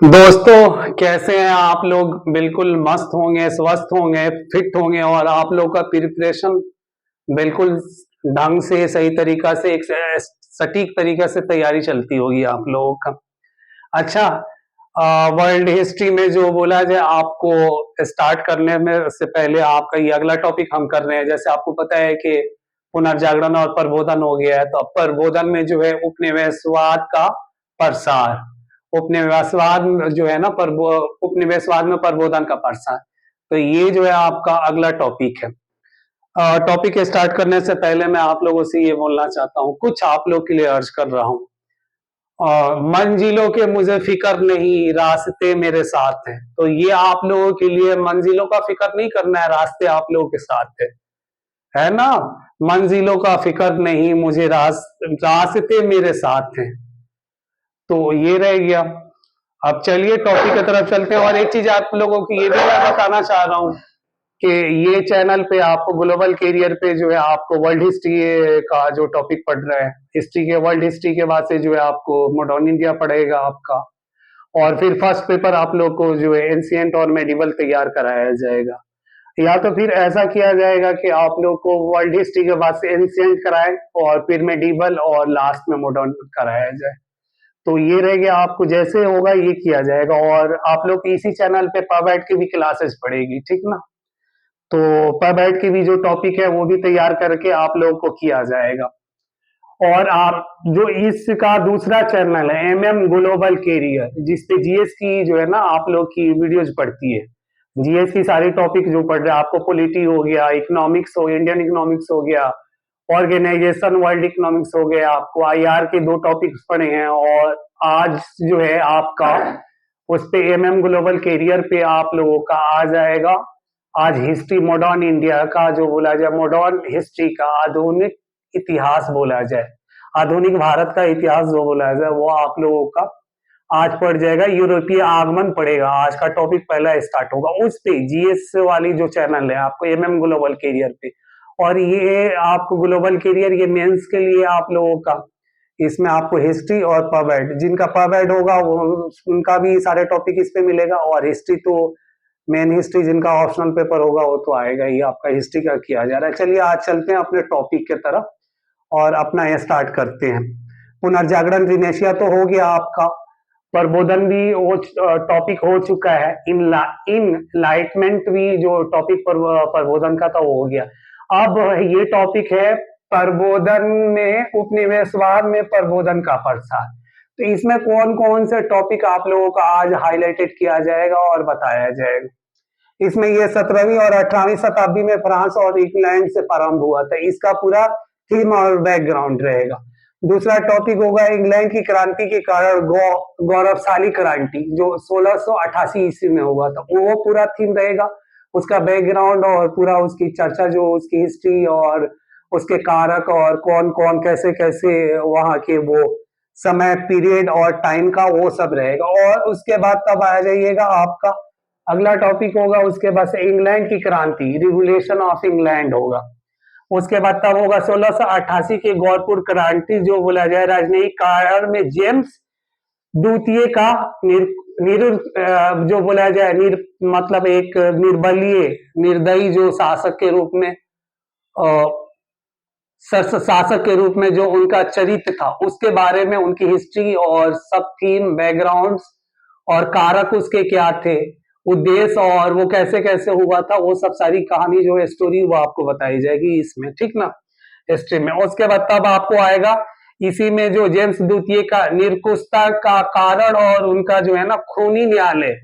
दोस्तों कैसे हैं आप लोग। बिल्कुल मस्त होंगे, स्वस्थ होंगे, फिट होंगे और आप लोग का प्रिपरेशन बिल्कुल ढंग से, सही तरीका से, एक सटीक तरीका से तैयारी चलती होगी आप लोगों का। अच्छा, वर्ल्ड हिस्ट्री में जो बोला जाए, आपको स्टार्ट करने में से पहले आपका ये अगला टॉपिक हम कर रहे हैं। जैसे आपको पता है कि पुनर्जागरण और प्रबोधन हो गया है, तो अब प्रबोधन में जो है उपनिवेशवाद का प्रसार, उपनिवेशवाद जो है ना, उपनिवेशवाद में प्रबोधन का प्रसार, तो ये जो है आपका अगला टॉपिक है। टॉपिक स्टार्ट करने से पहले मैं आप लोगों से ये बोलना चाहता हूँ, कुछ आप लोग के लिए अर्ज कर रहा हूँ। मंजिलों के मुझे फिक्र नहीं, रास्ते मेरे साथ हैं। तो ये आप लोगों के लिए, मंजिलों का फिक्र नहीं करना है, रास्ते आप लोगों के साथ है ना। मंजिलों का फिक्र नहीं मुझे, रास्ते मेरे साथ हैं। तो ये रह गया। अब चलिए टॉपिक की तरफ चलते हैं। और एक चीज आप लोगों की ये भी मैं बताना चाह रहा हूँ कि ये चैनल पे आपको ग्लोबल कैरियर पे जो है आपको वर्ल्ड हिस्ट्री का जो टॉपिक पढ़ रहे हैं, हिस्ट्री के, वर्ल्ड हिस्ट्री के बाद से जो है आपको मॉडर्न इंडिया पढ़ेगा आपका। और फिर फर्स्ट पेपर आप लोग को जो है एंशिएंट और मेडिवल तैयार कराया जाएगा, या तो फिर ऐसा किया जाएगा कि आप लोग को वर्ल्ड हिस्ट्री के बाद से एंशिएंट कराए और फिर मेडिवल और लास्ट में मॉडर्न कराया जाए। तो ये रह गया, आपको जैसे होगा ये किया जाएगा। और आप लोग इसी चैनल पे पबैट की भी क्लासेस पढ़ेगी, ठीक ना। तो पबैट की भी जो टॉपिक है वो भी तैयार करके आप लोगों को किया जाएगा। और आप जो इसका दूसरा चैनल है एमएम ग्लोबल कैरियर, जिसपे जीएस की जो है ना आप लोग की वीडियोज पढ़ती है, जीएस की सारी टॉपिक जो पढ़ रहे हैं आपको, पॉलिटी हो गया, इकोनॉमिक्स हो, इंडियन इकोनॉमिक्स हो गया, ऑर्गेनाइजेशन वर्ल्ड इकोनॉमिक्स हो गया, आपको आईआर के दो टॉपिक्स पढ़े हैं। और आज जो है आपका उस पे एमएम ग्लोबल कैरियर पे आप लोगों का आ जाएगा। आज हिस्ट्री मॉडर्न इंडिया का जो बोला जाए, मॉडर्न हिस्ट्री का आधुनिक इतिहास बोला जाए, आधुनिक भारत का इतिहास जो बोला जाए, वो आप लोगों का आज पढ़ जाएगा। यूरोपीय आगमन पड़ेगा, आज का टॉपिक पहला स्टार्ट होगा उस पे, जीएस वाली जो चैनल है आपको एमएम ग्लोबल कैरियर पे। और ये आपको ग्लोबल कैरियर, ये मेंस के लिए आप लोगों का, इसमें आपको हिस्ट्री और पबैट, जिनका पबैट होगा वो उनका भी सारे टॉपिक इस पे मिलेगा। और हिस्ट्री तो मेन हिस्ट्री जिनका ऑप्शनल पेपर होगा वो तो आएगा ही, आपका हिस्ट्री का किया जा रहा है। चलिए आज चलते हैं अपने टॉपिक के तरफ और अपना ये स्टार्ट करते हैं। पुनर्जागरण रिनेशिया तो हो गया आपका, प्रबोधन भी वो टॉपिक हो चुका है, इन लाइटमेंट भी जो टॉपिक प्रबोधन का था वो हो गया। अब ये टॉपिक है प्रबोधन में, उपनिवेशवाद में प्रबोधन का प्रसार। तो इसमें कौन कौन से टॉपिक आप लोगों का आज हाईलाइटेड किया जाएगा और बताया जाएगा। इसमें ये 17वीं और 18वीं शताब्दी में फ्रांस और इंग्लैंड से प्रारंभ हुआ था, इसका पूरा थीम और बैकग्राउंड रहेगा। दूसरा टॉपिक होगा इंग्लैंड की क्रांति के कारण गौरवशाली क्रांति, जो 1688 ईस्वी में हुआ था, वो पूरा थीम रहेगा, उसका बैकग्राउंड और पूरा उसकी चर्चा, जो उसकी हिस्ट्री और उसके कारक और कौन कौन कैसे कैसे वहां के वो समय पीरियड और टाइम का, वो सब रहेगा। और उसके बाद तब आ जाइएगा आपका अगला टॉपिक होगा, उसके बाद से इंग्लैंड की क्रांति, रिवोल्यूशन ऑफ इंग्लैंड होगा। उसके बाद तब होगा 1688 की गौरपुर क्रांति, जो बोला जाए राजनयिक कारण में जेम्स द्वितीय का जो बोला जाए मतलब एक निर्बलीय, निर्दयी जो शासक के रूप में, शासक के रूप में जो उनका चरित्र था, उसके बारे में उनकी हिस्ट्री और सब थीम, बैकग्राउंड्स और कारक उसके क्या थे, उद्देश्य और वो कैसे कैसे हुआ था, वो सब सारी कहानी जो है, स्टोरी, वो आपको बताई जाएगी इसमें, ठीक ना, हिस्ट्री में। उसके बाद तब आपको आएगा इसी में जो जेम्स द्वितीय का निरंकुशता का कारण और उनका जो है ना खूनी न्यायालय,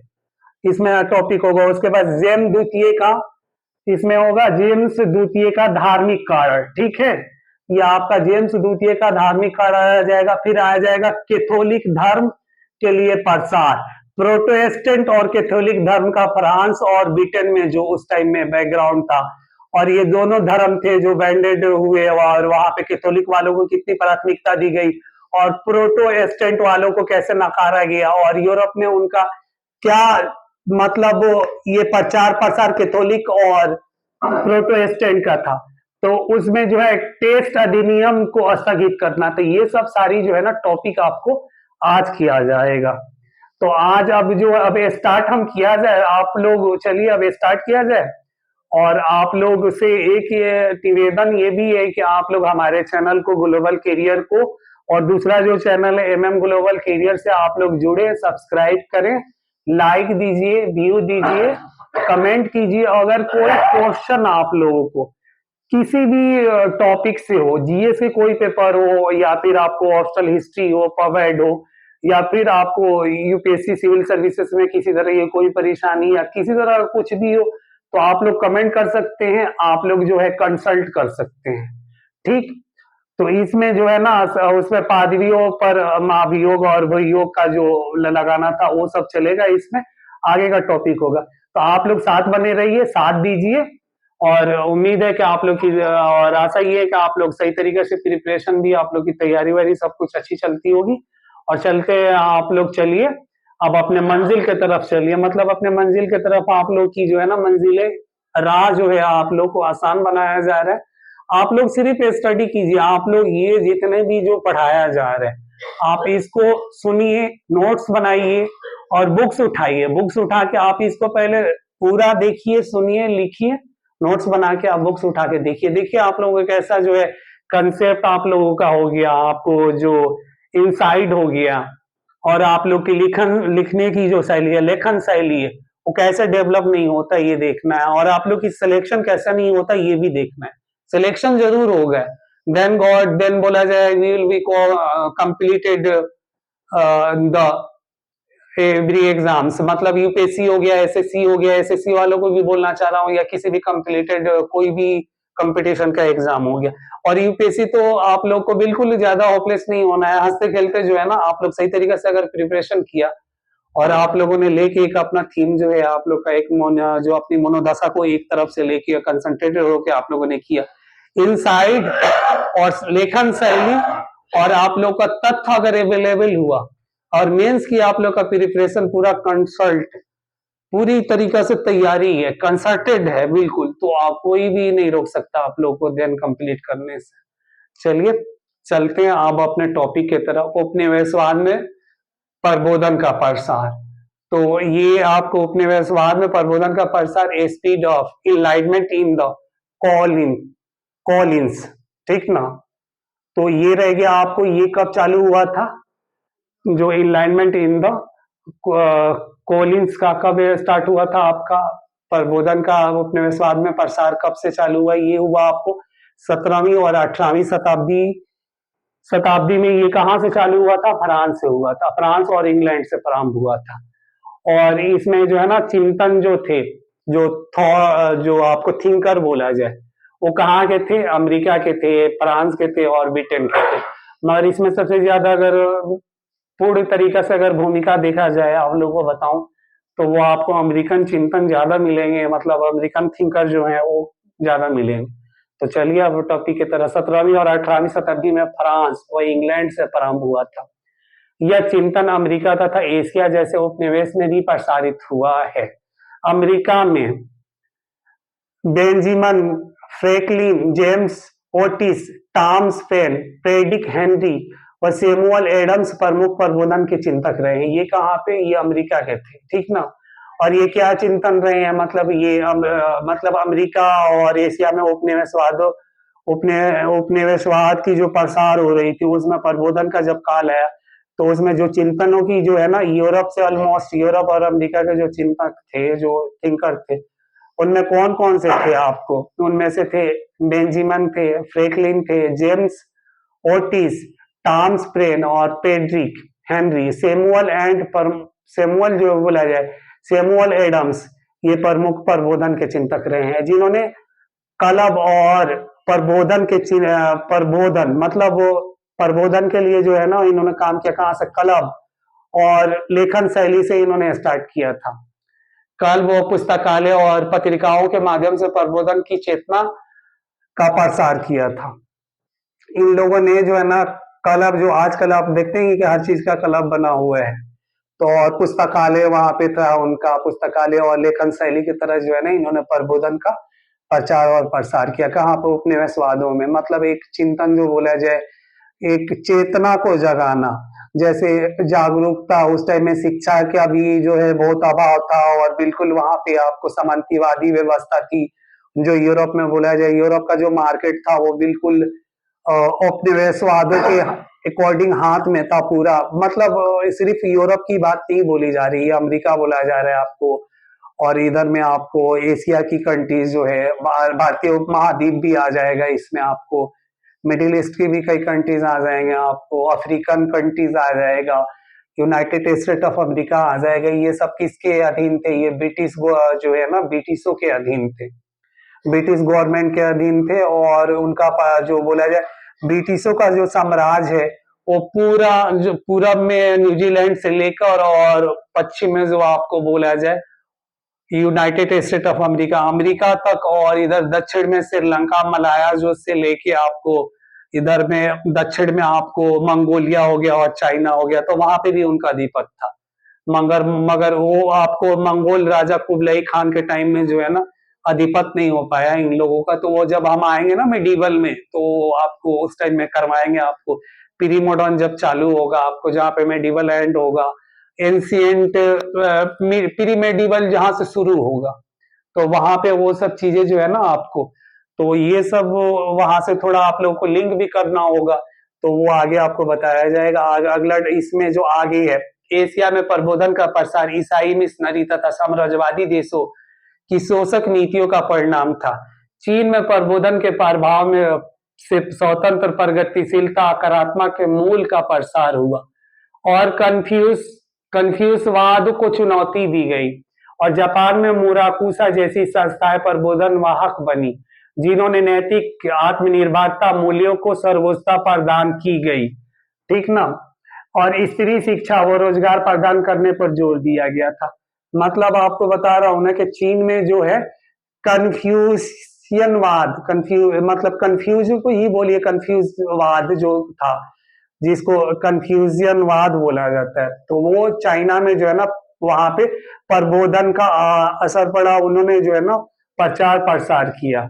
इसमें टॉपिक होगा। उसके बाद जेम्स द्वितीय का, इसमें होगा जेम्स द्वितीय का धार्मिक कारण, ठीक है, ये आपका जेम्स द्वितीय का धार्मिक कारण आ जाएगा। फिर आ जाएगा कैथोलिक धर्म के लिए प्रसार, प्रोटेस्टेंट और कैथोलिक धर्म का फ्रांस और ब्रिटेन में जो उस टाइम में बैकग्राउंड था, और ये दोनों धर्म थे जो बैंडेड हुए, और वहां पे कैथोलिक वालों को कितनी प्राथमिकता दी गई और प्रोटेस्टेंट वालों को कैसे नकारा गया, और यूरोप में उनका क्या मतलब, ये प्रचार प्रसार कैथोलिक और प्रोटेस्टेंट का था। तो उसमें जो है टेस्ट अधिनियम को स्थगित करना, तो ये सब सारी जो है ना टॉपिक आपको आज किया जाएगा। तो आज अब स्टार्ट हम किया जाए, आप लोग चलिए अब स्टार्ट किया जाए। और आप लोग से एक ये निवेदन ये भी है कि आप लोग हमारे चैनल को ग्लोबल कैरियर को, और दूसरा जो चैनल है एमएम ग्लोबल कैरियर से आप लोग जुड़े, सब्सक्राइब करें, लाइक दीजिए, व्यू दीजिए, कमेंट कीजिए। अगर कोई क्वेश्चन आप लोगों को किसी भी टॉपिक से हो, जीए से कोई पेपर हो, या फिर आपको हॉस्टल हिस्ट्री हो, पवेड हो, या फिर आपको यूपीएससी सिविल सर्विसेज में किसी तरह की कोई परेशानी या किसी तरह कुछ भी हो, तो आप लोग कमेंट कर सकते हैं, आप लोग जो है कंसल्ट कर सकते हैं। ठीक, तो इसमें जो है ना उसमें पादवियों पर महाभियोग और वियोग का जो लगाना था वो सब चलेगा, इसमें आगे का टॉपिक होगा। तो आप लोग साथ बने रहिए, साथ दीजिए, और उम्मीद है कि आप लोग की, और आशा ये है कि आप लोग सही तरीके से प्रिपरेशन भी, आप लोग की तैयारी वारी सब कुछ अच्छी चलती होगी। और चलते आप लोग चलिए अब अपने मंजिल की तरफ चलिए, मतलब अपने मंजिल की तरफ आप लोग की जो है ना मंजिलें, राह जो है आप लोग को आसान बनाया जा रहा है। आप लोग सिर्फ स्टडी कीजिए, आप लोग ये जितने भी जो पढ़ाया जा रहा है आप इसको सुनिए, नोट्स बनाइए, और बुक्स उठाइए, बुक्स उठा के आप इसको पहले पूरा देखिए, सुनिए, लिखिए, नोट्स बना के आप बुक्स उठा के देखिए। देखिए आप लोगों को कैसा जो है कंसेप्ट आप लोगों का हो गया, आपको जो इंसाइट हो गया, और आप लोग की लिखने की जो शैली है, लेखन शैली है, वो कैसे डेवलप नहीं होता ये देखना है, और आप लोग की सिलेक्शन कैसा नहीं होता ये भी देखना है। सिलेक्शन जरूर होगा, देन गॉड, देन बोला जाए we will be completed the every exams, मतलब यूपीएससी हो गया, एसएससी हो गया, एसएससी वालों को भी बोलना चाह रहा हूँ, या किसी भी कंप्लीटेड कोई भी कंपटीशन का एग्जाम हो गया। और यूपीएससी तो आप लोग को बिल्कुल ज्यादा होपलेस नहीं होना है, हंसते खेलते जो है ना आप लोग सही तरीके से अगर प्रिपरेशन किया, और आप लोगों ने लेके एक अपना थीम जो है आप लोग का एक जो अपनी मनोदशा को एक तरफ से लेके कंसंट्रेटेड होकर आप लोगों ने किया, इनसाइड और लेखन शैली, और आप लोग का तथ्य अगर अवेलेबल हुआ, और मेंस की आप लोग का प्रिपरेशन पूरा कंसल्ट, पूरी तरीका से तैयारी है, कंसल्टेड है बिल्कुल, तो आप कोई भी नहीं रोक सकता आप लोग को देन कंप्लीट करने से। चलिए चलते हैं अब अपने टॉपिक की तरफ, उपनिवेशवाद में प्रबोधन का प्रसार। तो ये आपको उपनिवेशवाद में प्रबोधन का प्रसार, speed of enlightenment in the Collins, ठीक ना। तो ये रह गया आपको, ये कब चालू हुआ था, जो इनलाइनमेंट इन द कॉलिंस का कब स्टार्ट हुआ था आपका, प्रबोधन का उपनिवेशवाद में प्रसार कब से चालू हुआ, ये हुआ आपको 17वीं और 18वीं शताब्दी में। ये कहां से चालू हुआ था, फ्रांस से हुआ था, फ्रांस और इंग्लैंड से प्रारंभ हुआ था। और इसमें जो है ना चिंतन जो थे, जो आपको थिंकर बोला जाए, वो कहाँ के थे, अमेरिका के थे, फ्रांस के थे और ब्रिटेन के थे। मगर इसमें सबसे ज्यादा अगर पूर्ण तरीका से अगर भूमिका देखा जाए आप लोगों को बताऊं, तो वो आपको अमेरिकन चिंतन ज्यादा मिलेंगे, मतलब अमेरिकन थिंकर जो है वो ज्यादा मिलेंगे। तो चलिए अब टॉपिक की तरह, 17वीं और 18वीं शताब्दी में फ्रांस और इंग्लैंड से प्रारंभ हुआ था। यह चिंतन अमेरिका तथा एशिया जैसे उपनिवेश में भी प्रसारित हुआ है। अमेरिका में Benjamin Franklin, James Otis, Thomas Paine, Frederick Henry और सैमुअल एडम्स प्रमुख प्रबोधन के चिंतक रहे हैं। ये कहाँ पे, ये अमेरिका के थे, ठीक ना। और ये क्या चिंतन रहे हैं, मतलब ये मतलब अमेरिका और एशिया में उपनिवेशवाद की जो प्रसार हो रही थी, उसमें प्रबोधन का जब काल आया, तो उसमें जो चिंतनों की जो है ना, यूरोप से ऑलमोस्ट, यूरोप और अमेरिका के जो चिंतक थे, जो थिंकर थे, उनमें कौन कौन से थे आपको, उनमें से थे बेंजामिन थे, फ्रैंकलिन थे, जेम्स ओटिस, टॉमस पेन और फ्रेडरिक हेनरी, सैमुअल जो बोला जाए, सैमुअल एडम्स, ये प्रमुख प्रबोधन के चिंतक रहे हैं, जिन्होंने कलब और प्रबोधन मतलब वो प्रबोधन के लिए जो है ना इन्होंने काम किया, कहाँ से, कलब और लेखन शैली से इन्होंने स्टार्ट किया था। कल वो पुस्तकालय और पत्रिकाओं के माध्यम से प्रबोधन की चेतना का प्रसार किया था। इन लोगों ने जो है ना क्लब, जो आजकल आप देखते हैं कि हर चीज का क्लब बना हुआ है, तो और पुस्तकालय वहां पे था उनका, पुस्तकालय और लेखन शैली की तरह जो है ना इन्होंने प्रबोधन का प्रचार और प्रसार किया। कहाँ पे, उपनिवेशवादों में, मतलब एक चिंतन जो बोला जाए, एक चेतना को जगाना, जैसे जागरूकता, उस टाइम में शिक्षा का भी जो है बहुत अभाव था, और बिल्कुल वहां पे आपको सामंतवादी व्यवस्था थी। जो यूरोप में बोला जाए, यूरोप का जो मार्केट था वो बिल्कुल औपनिवेशवादों के अकॉर्डिंग हाथ में था पूरा। मतलब सिर्फ यूरोप की बात नहीं बोली जा रही है, अमेरिका बोला जा रहा है आपको, और इधर में आपको एशिया की कंट्रीज जो है, भारतीय उपमहाद्वीप भी आ जाएगा इसमें, आपको मिडिल ईस्ट की भी कई कंट्रीज आ जाएंगे, आपको अफ्रीकन कंट्रीज आ जाएगा, यूनाइटेड स्टेट ऑफ अमेरिका आ जाएगा। ये सब किसके अधीन थे? ये ब्रिटिश जो है ना, ब्रिटिशों के अधीन थे, ब्रिटिश गवर्नमेंट के अधीन थे। और उनका जो बोला जाए, ब्रिटिशों का जो साम्राज्य है वो पूरा, जो पूरब में न्यूजीलैंड से लेकर और पश्चिम में जो आपको बोला जाए United state of America, America तक, और इधर दक्षिण में श्रीलंका, मलाया जो से लेके आपको इधर में दक्षिण में आपको मंगोलिया हो गया और चाइना हो गया, तो वहां पे भी उनका अधिपत्य था। मगर मगर वो आपको मंगोल राजा कुबलाई खान के टाइम में जो है ना अधिपत्य नहीं हो पाया इन लोगों का। तो वो जब हम आएंगे ना मेडिवल में, तो आपको उस टाइम में करवाएंगे, आपको प्री मॉडर्न जब चालू होगा, आपको जहाँ पे मेडिवल एंड होगा, एंशिएंट प्री मेडिवल जहां से शुरू होगा, तो वहां पे वो सब चीजें जो है ना आपको, तो ये सब वहां से थोड़ा आप लोगों को लिंक भी करना होगा, तो वो आगे आपको बताया जाएगा। अगला इसमें जो आगे है, एशिया में प्रबोधन का प्रसार ईसाई मिशनरी तथा साम्राज्यवादी देशों की शोषक नीतियों का परिणाम था। चीन में प्रबोधन के प्रभाव में से स्वतंत्र प्रगतिशीलता आक्रामक के मूल का प्रसार हुआ, और कन्फ्यूजवाद को चुनौती दी गई, और जापान में मुराकुसा जैसी संस्थाएं प्रबोधन वाहक बनी, जिन्होंने नैतिक आत्मनिर्भरता मूल्यों को सर्वोच्चता प्रदान की गई। ठीक ना? और स्त्री शिक्षा व रोजगार प्रदान करने पर जोर दिया गया था। मतलब आपको बता रहा हूं ना कि चीन में जो है कन्फ्यूशियनवाद, मतलब कन्फ्यूज को ही बोलिए, कन्फ्यूजवाद जो था, जिसको कन्फ्यूजियनवाद बोला जाता है, तो वो चाइना में जो है ना वहां पे प्रबोधन का असर पड़ा, उन्होंने जो है ना प्रचार प्रसार किया,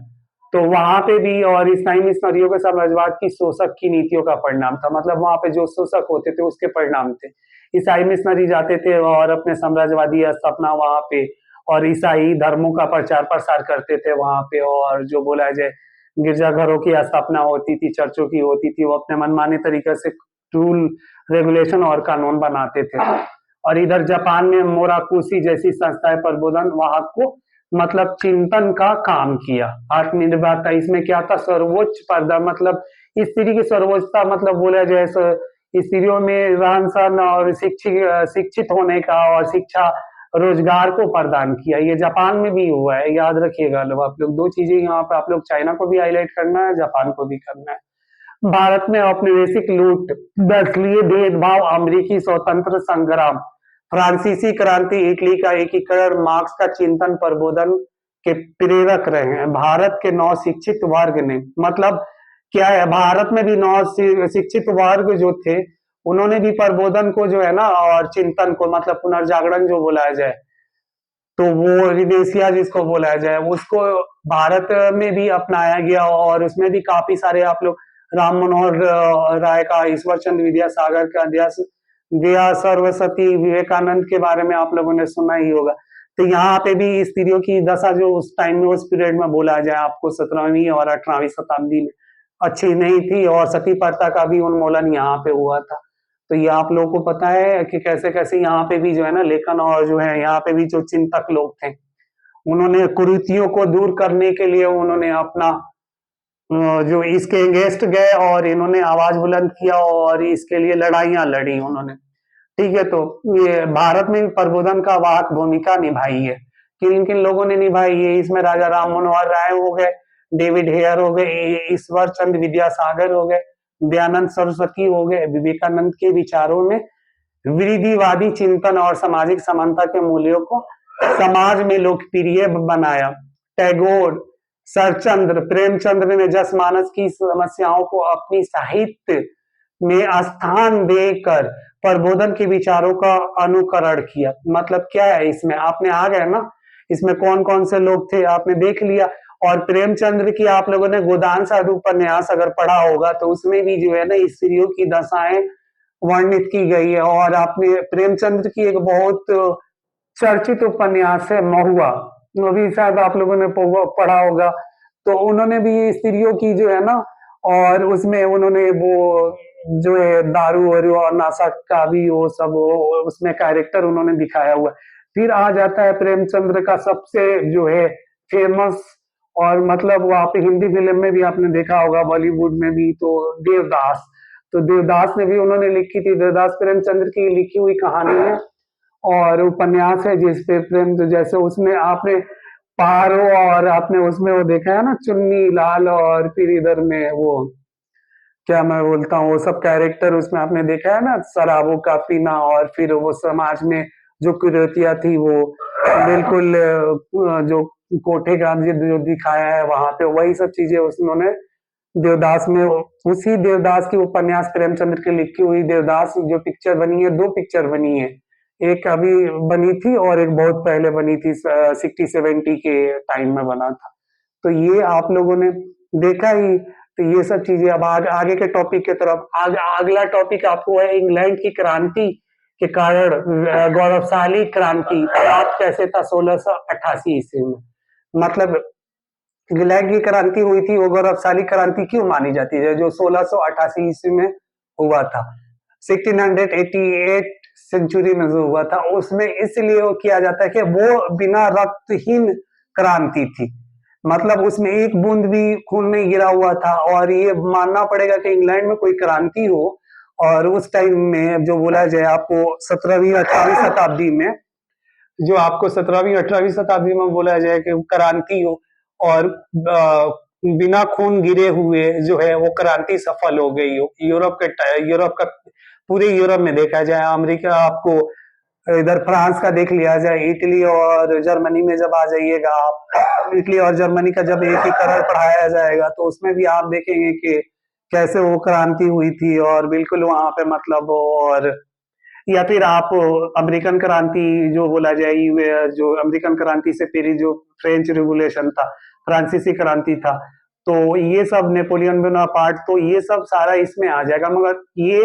तो वहां पे भी। और ईसाई मिशनरियों के साम्राज्यवाद की शोषक की नीतियों का परिणाम था, मतलब वहां पे जो शोषक होते थे उसके परिणाम थे। ईसाई मिशनरी जाते थे और अपने साम्राज्यवादी स्थापना वहां पे, और ईसाई धर्मों का प्रचार प्रसार करते थे वहां पे, और जो बोला जाए गिरजाघरों की स्थापना होती थी, चर्चों की होती थी, वो अपने मनमाने तरीके से रूल रेगुलेशन और कानून बनाते थे। और इधर जापान में मोराकुशी जैसी संस्थाएं प्रबोधन वाहक को मतलब चिंतन का काम किया। आत्मनिर्भरता, इसमें क्या था? सर्वोच्च पर्दा, मतलब स्त्री की सर्वोच्चता, मतलब बोला जाए स्त्रियों में रहन सहन और शिक्षित होने का और शिक्षा रोजगार को प्रदान किया। ये जापान में भी हुआ है, याद रखिएगा लोग आप लोग। दो चीजें यहाँ पे आप लोग, चाइना को भी हाईलाइट करना है, जापान को भी करना है। भारत में औपनिवेशिक लूट, दसलीय भेदभाव, अमेरिकी स्वतंत्र संग्राम, फ्रांसीसी क्रांति, इटली का एकीकरण, मार्क्स का चिंतन प्रबोधन के प्रेरक रहे हैं। भारत के नौ शिक्षित वर्ग ने, मतलब क्या है, भारत में भी नौ शिक्षित वर्ग जो थे, उन्होंने भी प्रबोधन को जो है ना और चिंतन को, मतलब पुनर्जागरण जो बोला जाए, तो वो रिनेसिया जिसको बोला जाए, उसको भारत में भी अपनाया गया। और उसमें भी काफी सारे आप लोग राम मनोहर राय का, ईश्वर चंद्र विद्यासागर का, दया सरस्वती, विवेकानंद के बारे में आप लोगों ने सुना ही होगा। तो यहाँ पे भी स्त्रियों की दशा जो उस टाइम में, उस पीरियड में बोला जाए आपको, 17वीं और 18वीं शताब्दी में अच्छी नहीं थी, और सती प्रथा का भी उन्मूलन यहाँ पे हुआ था। तो ये आप लोगों को पता है कि कैसे कैसे यहाँ पे भी जो है ना लेखन, और जो है यहाँ पे भी जो चिंतक लोग थे, उन्होंने कुरीतियों को दूर करने के लिए उन्होंने अपना जो इसके अगेंस्ट गए, और इन्होंने आवाज बुलंद किया, और इसके लिए लड़ाइयां लड़ी उन्होंने। ठीक है, तो ये भारत में भी प्रबोधन का वाहक भूमिका निभाई है। किन किन लोगों ने निभाई है? इसमें राजा राम मनोहर राय हो गए, डेविड हेयर हो गए, ईश्वर चंद्र विद्यासागर हो गए, दयानंद सरस्वती हो गए। विवेकानंद के विचारों में वृद्धिवादी चिंतन और सामाजिक समानता के मूल्यों को समाज में लोकप्रिय बनाया। टैगोर, सरचंद्र, प्रेमचंद्र ने जनमानस की समस्याओं को अपनी साहित्य में स्थान देकर प्रबोधन के विचारों का अनुकरण किया। मतलब क्या है इसमें, आपने आ गए ना, इसमें कौन कौन से लोग थे आपने देख लिया। और प्रेमचंद्र की आप लोगों ने गोदान साधु उपन्यास अगर पढ़ा होगा, तो उसमें भी जो है ना स्त्रियों की दशाएं वर्णित की गई है। और आपने प्रेमचंद्र की एक बहुत चर्चित उपन्यास है महुआ, वो भी शायद आप लोगों ने पढ़ा होगा। तो उन्होंने भी स्त्रियों की जो है ना, और उसमें उन्होंने वो जो है दारू वारू और नशा का भी वो सब उसमें कैरेक्टर उन्होंने दिखाया हुआ है। फिर आ जाता है प्रेमचंद्र का सबसे जो है फेमस, और मतलब वो आप हिंदी फिल्म में भी आपने देखा होगा, बॉलीवुड में भी, तो देवदास। तो देवदास ने भी उन्होंने लिखी थी, देवदास प्रेमचंद्र की लिखी हुई कहानी है और उपन्यास है, जिसपे प्रेम तो जैसे उसमें आपने पहाड़ों और आपने उसमें वो देखा है ना, चुन्नी लाल, और फिर इधर में वो क्या मैं बोलता हूँ, वो सब कैरेक्टर उसमें आपने देखा है ना, शराबों का पीना, और फिर वो समाज में जो कुरीतियां थी वो बिल्कुल जो कोठे का जो दिखाया है वहां पे, वही सब चीजें उन्होंने देवदास में, उसी देवदास की उपन्यास प्रेमचंद्र की लिखी हुई देवदास जो पिक्चर बनी है, दो पिक्चर बनी है, एक अभी बनी थी और एक बहुत पहले बनी थी, 60-70 के टाइम में बना था। तो ये आप लोगों ने देखा ही। तो ये सब चीजें अब आगे के टॉपिक के तरफ अगला टॉपिक आपको है इंग्लैंड की क्रांति के कारण गौरवशाली क्रांति प्राप्त कैसे था 1688 ईस्वी में। मतलब इंग्लैंड की क्रांति हुई थी, वो गौरवशाली क्रांति क्यों मानी जाती है, जो 1688 ईस्वी में हुआ था, 1688 सेंचुरी में जो हुआ था, उसमें इसलिए वो किया जाता है कि वो बिना रक्तहीन क्रांति थी। मतलब उसमें एक बूंद भी खून नहीं गिरा हुआ था, और ये मानना पड़ेगा कि इंग्लैंड में कोई क्रांति हो, और उस टाइम में जो बोला जाए आपको 17वीं-18वीं शताब्दी में, जो आपको 17वीं-18वीं शताब्दी में बोला जाए कि क्रांति हो, और बिना खून गिरे हुए जो है वो क्रांति सफल हो गई हो। यूरोप का पूरे यूरोप में देखा जाए, अमेरिका आपको इधर फ्रांस का देख लिया जाए, इटली और जर्मनी में जब आ जाइएगा आप, इटली और जर्मनी का जब एकीकरण पढ़ाया जाएगा तो उसमें भी आप देखेंगे कि कैसे वो क्रांति हुई थी, और बिल्कुल वहां पे मतलब, और या फिर आप अमेरिकन क्रांति जो बोला जाए, जो अमेरिकन क्रांति से पहले जो फ्रेंच रिवोल्यूशन था, फ्रांसीसी क्रांति था, तो ये सब नेपोलियन बोनापार्ट, तो ये सब सारा इसमें आ जाएगा। मगर ये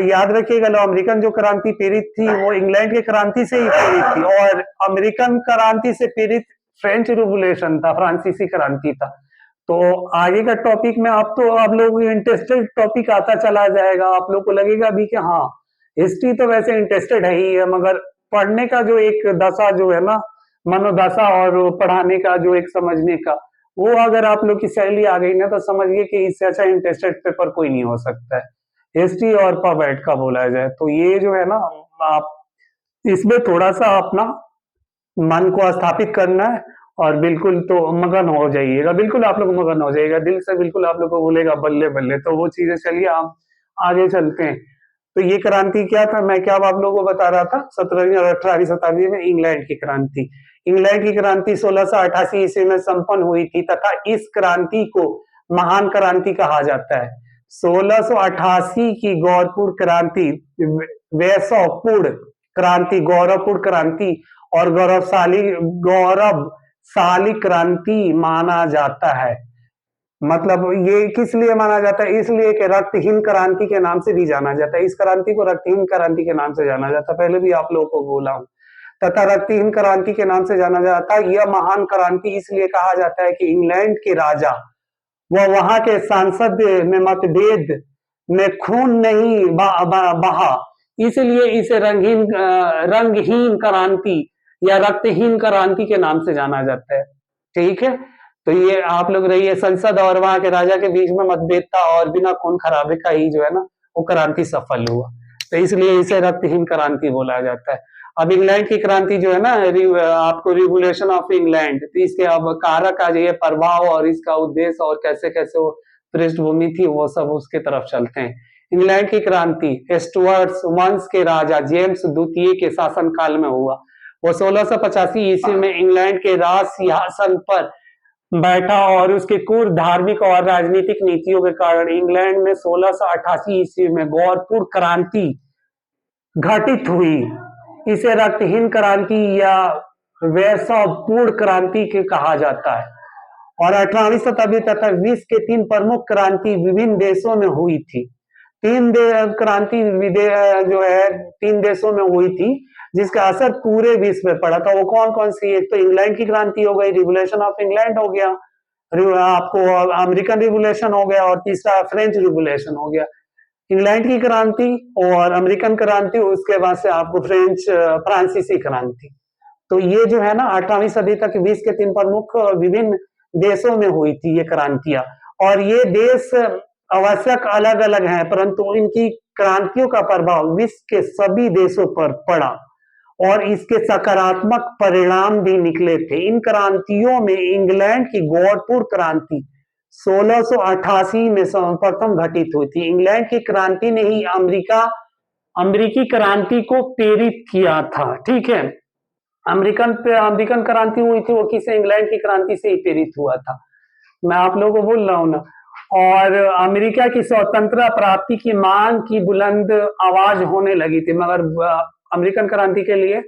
याद रखिएगा, लो अमेरिकन जो क्रांति प्रेरित थी वो इंग्लैंड की क्रांति से ही प्रेरित थी, और अमेरिकन क्रांति से प्रेरित फ्रेंच रिवोल्यूशन था, फ्रांसीसी क्रांति था। तो आगे का टॉपिक में आप लोग इंटरेस्टेड टॉपिक आता चला जाएगा, आप लोग को लगेगा भी कि हाँ हिस्ट्री तो वैसे इंटरेस्टेड है ही है, मगर पढ़ने का जो एक दशा जो है ना, मनोदशा, और पढ़ाने का जो एक समझने का, वो अगर आप लोग की शैली आ गई ना, तो समझिए कि इससे अच्छा इंटरेस्टेड पेपर कोई नहीं हो सकता है, हिस्ट्री और पवेट का बोला जाए तो। ये जो है ना, आप इसमें थोड़ा सा अपना मन को स्थापित करना है, और बिल्कुल तो मगन हो जाइएगा, बिल्कुल आप लोग मगन हो जाइएगा दिल से, बिल्कुल आप लोग को बोलेगा बल्ले बल्ले। तो वो चीजें, चलिए आप आगे चलते हैं। तो ये क्रांति क्या था, मैं क्या आप लोगों को बता रहा था, 17वीं और 18वीं शताब्दी में इंग्लैंड की क्रांति। इंग्लैंड की क्रांति 1688 ईस्वी में संपन्न हुई थी, तथा इस क्रांति को महान क्रांति कहा जाता है। 1688 की गौरवपूर्ण क्रांति, वैसवपूर्ण क्रांति, गौरवपूर्ण क्रांति और गौरवशाली क्रांति माना जाता है। मतलब ये किस लिए माना जाता है, इसलिए कि रक्तहीन क्रांति के नाम से भी जाना जाता है, इस क्रांति को रक्तहीन क्रांति के नाम से जाना जाता है, पहले भी आप लोगों को बोला हूं। तथा रक्तहीन क्रांति के नाम से जाना जाता है, यह महान क्रांति इसलिए कहा जाता है कि इंग्लैंड के राजा व वहां के सांसद में मतभेद में खून नहीं बहा, इसलिए इसे रंगहीन क्रांति या रक्तहीन क्रांति के नाम से जाना जाता है। ठीक है, तो ये आप लोग रहिए, संसद और वहां के राजा के बीच में मतभेद था, और बिना खून खराबे का ही जो है ना वो क्रांति सफल हुआ, तो इसलिए इसे रक्तहीन क्रांति बोला जाता है। अब इंग्लैंड की क्रांति जो है ना, आपको रिवोल्यूशन ऑफ इंग्लैंड, तो इसके अब कारक आ जाइए, प्रभाव और इसका उद्देश्य और कैसे कैसे वो पृष्ठभूमि थी, वो सब उसके तरफ चलते हैं। इंग्लैंड की क्रांति स्टुअर्ट्स वंश के राजा जेम्स द्वितीय के शासनकाल में हुआ। वो 1685 ईस्वी में इंग्लैंड के राज सिंहासन पर बैठा, और उसके क्रूर धार्मिक और राजनीतिक नीतियों के कारण इंग्लैंड में 1688 ईस्वी में गौरवपूर्ण क्रांति घटित हुई। इसे रक्तहीन क्रांति या वैसवपूर्ण क्रांति के कहा जाता है। और 18वीं शताब्दी तथा विश्व के 3 प्रमुख क्रांति विभिन्न देशों में हुई थी। क्रांति जो है 3 देशों में हुई थी, जिसका असर पूरे विश्व पे पड़ा था। वो कौन कौन सी? एक तो इंग्लैंड की क्रांति हो गई, रिवोल्यूशन ऑफ इंग्लैंड हो गया, आपको अमेरिकन रिवोल्यूशन हो गया, और तीसरा फ्रेंच रिवोल्यूशन हो गया। इंग्लैंड की क्रांति और अमेरिकन क्रांति, उसके बाद से आपको फ्रांसीसी क्रांति। तो ये जो है ना 18वीं सदी तक विश्व के 3 प्रमुख विभिन्न देशों में हुई थी ये क्रांतियां, और ये देश आवश्यक अलग अलग हैं, परंतु इनकी क्रांतियों का प्रभाव विश्व के सभी देशों पर पड़ा और इसके सकारात्मक परिणाम भी निकले थे। इन क्रांतियों में इंग्लैंड की गोरखपुर क्रांति 1688 में सर्वप्रथम घटित हुई थी। इंग्लैंड की क्रांति ने ही अमेरिकी क्रांति को प्रेरित किया था। ठीक है, अमेरिकन क्रांति हुई थी वो किसी इंग्लैंड की क्रांति से ही प्रेरित हुआ था, मैं आप लोगों को बोल रहा हूं ना। और अमेरिका की स्वतंत्रता प्राप्ति की मांग की बुलंद आवाज होने लगी थी, मगर अमेरिकन क्रांति के लिए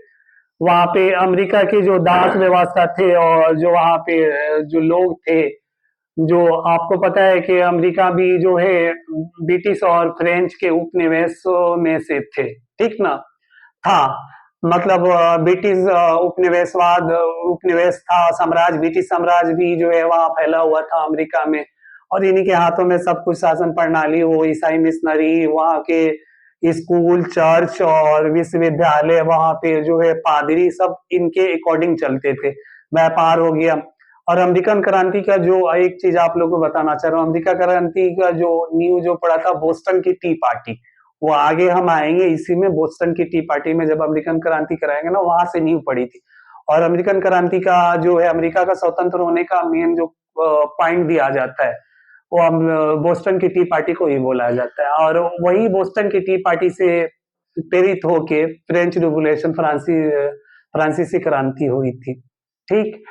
वहां पे अमेरिका के जो दास व्यवस्था थे और जो वहां पे जो लोग थे, जो आपको पता है कि अमेरिका भी जो है ब्रिटिश और फ्रेंच के उपनिवेशों में से थे, ठीक ना, था। मतलब ब्रिटिश उपनिवेश था, ब्रिटिश साम्राज्य भी जो है वहां फैला हुआ था अमेरिका में, और इन्हीं के हाथों में सब कुछ शासन प्रणाली, वो ईसाई मिशनरी, वहां के स्कूल, चर्च और विश्वविद्यालय, वहां पे जो है पादरी, सब इनके अकॉर्डिंग चलते थे। व्यापार हो गया। और अमेरिकन क्रांति का जो एक चीज आप लोगों को बताना चाह रहा हूँ, अमेरिका क्रांति का जो नींव जो पड़ा था बोस्टन की टी पार्टी, वो आगे हम आएंगे इसी में। बोस्टन की टी पार्टी में जब अमेरिकन क्रांति कराएंगे ना, वहां से नींव पड़ी थी। और अमेरिकन क्रांति का जो है अमेरिका का स्वतंत्र होने का मेन जो पॉइंट दिया जाता है, वो हम बोस्टन की टी पार्टी को ही बोला जाता है। और वही बोस्टन की टी पार्टी से प्रेरित होके फ्रेंच रिवोल्यूशन, फ्रांसीसी क्रांति हुई थी। ठीक,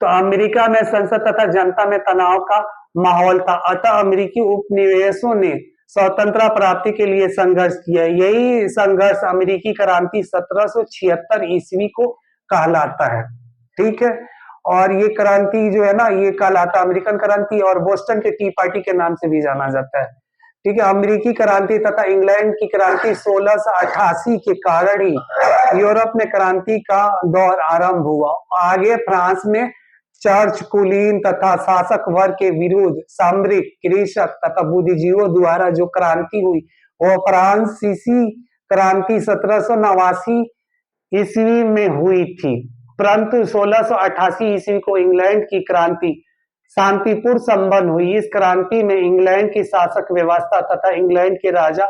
तो अमेरिका में संसद तथा जनता में तनाव का माहौल था, अतः अमेरिकी उपनिवेशों ने स्वतंत्रता प्राप्ति के लिए संघर्ष किया। यही संघर्ष अमेरिकी क्रांति 1776 ईस्वी को कहलाता है। ठीक है, और ये क्रांति जो है ना, ये कहलाता अमेरिकन क्रांति, और बोस्टन के टी पार्टी के नाम से भी जाना जाता है। ठीक है, अमेरिकी क्रांति तथा इंग्लैंड की क्रांति 1688 के कारण ही यूरोप में क्रांति का दौर आरंभ हुआ। आगे फ्रांस में चर्च, कुलीन तथा शासक वर्ग के विरुद्ध सामरिक, कृषक तथा बुद्धिजीवियों द्वारा जो क्रांति हुई, वो फ्रांसीसी क्रांति 1789 ईस्वी में हुई थी। परंतु 1688 ईस्वी को इंग्लैंड की क्रांति शांतिपूर्ण संपन्न हुई। इस क्रांति में इंग्लैंड की शासक व्यवस्था तथा इंग्लैंड के राजा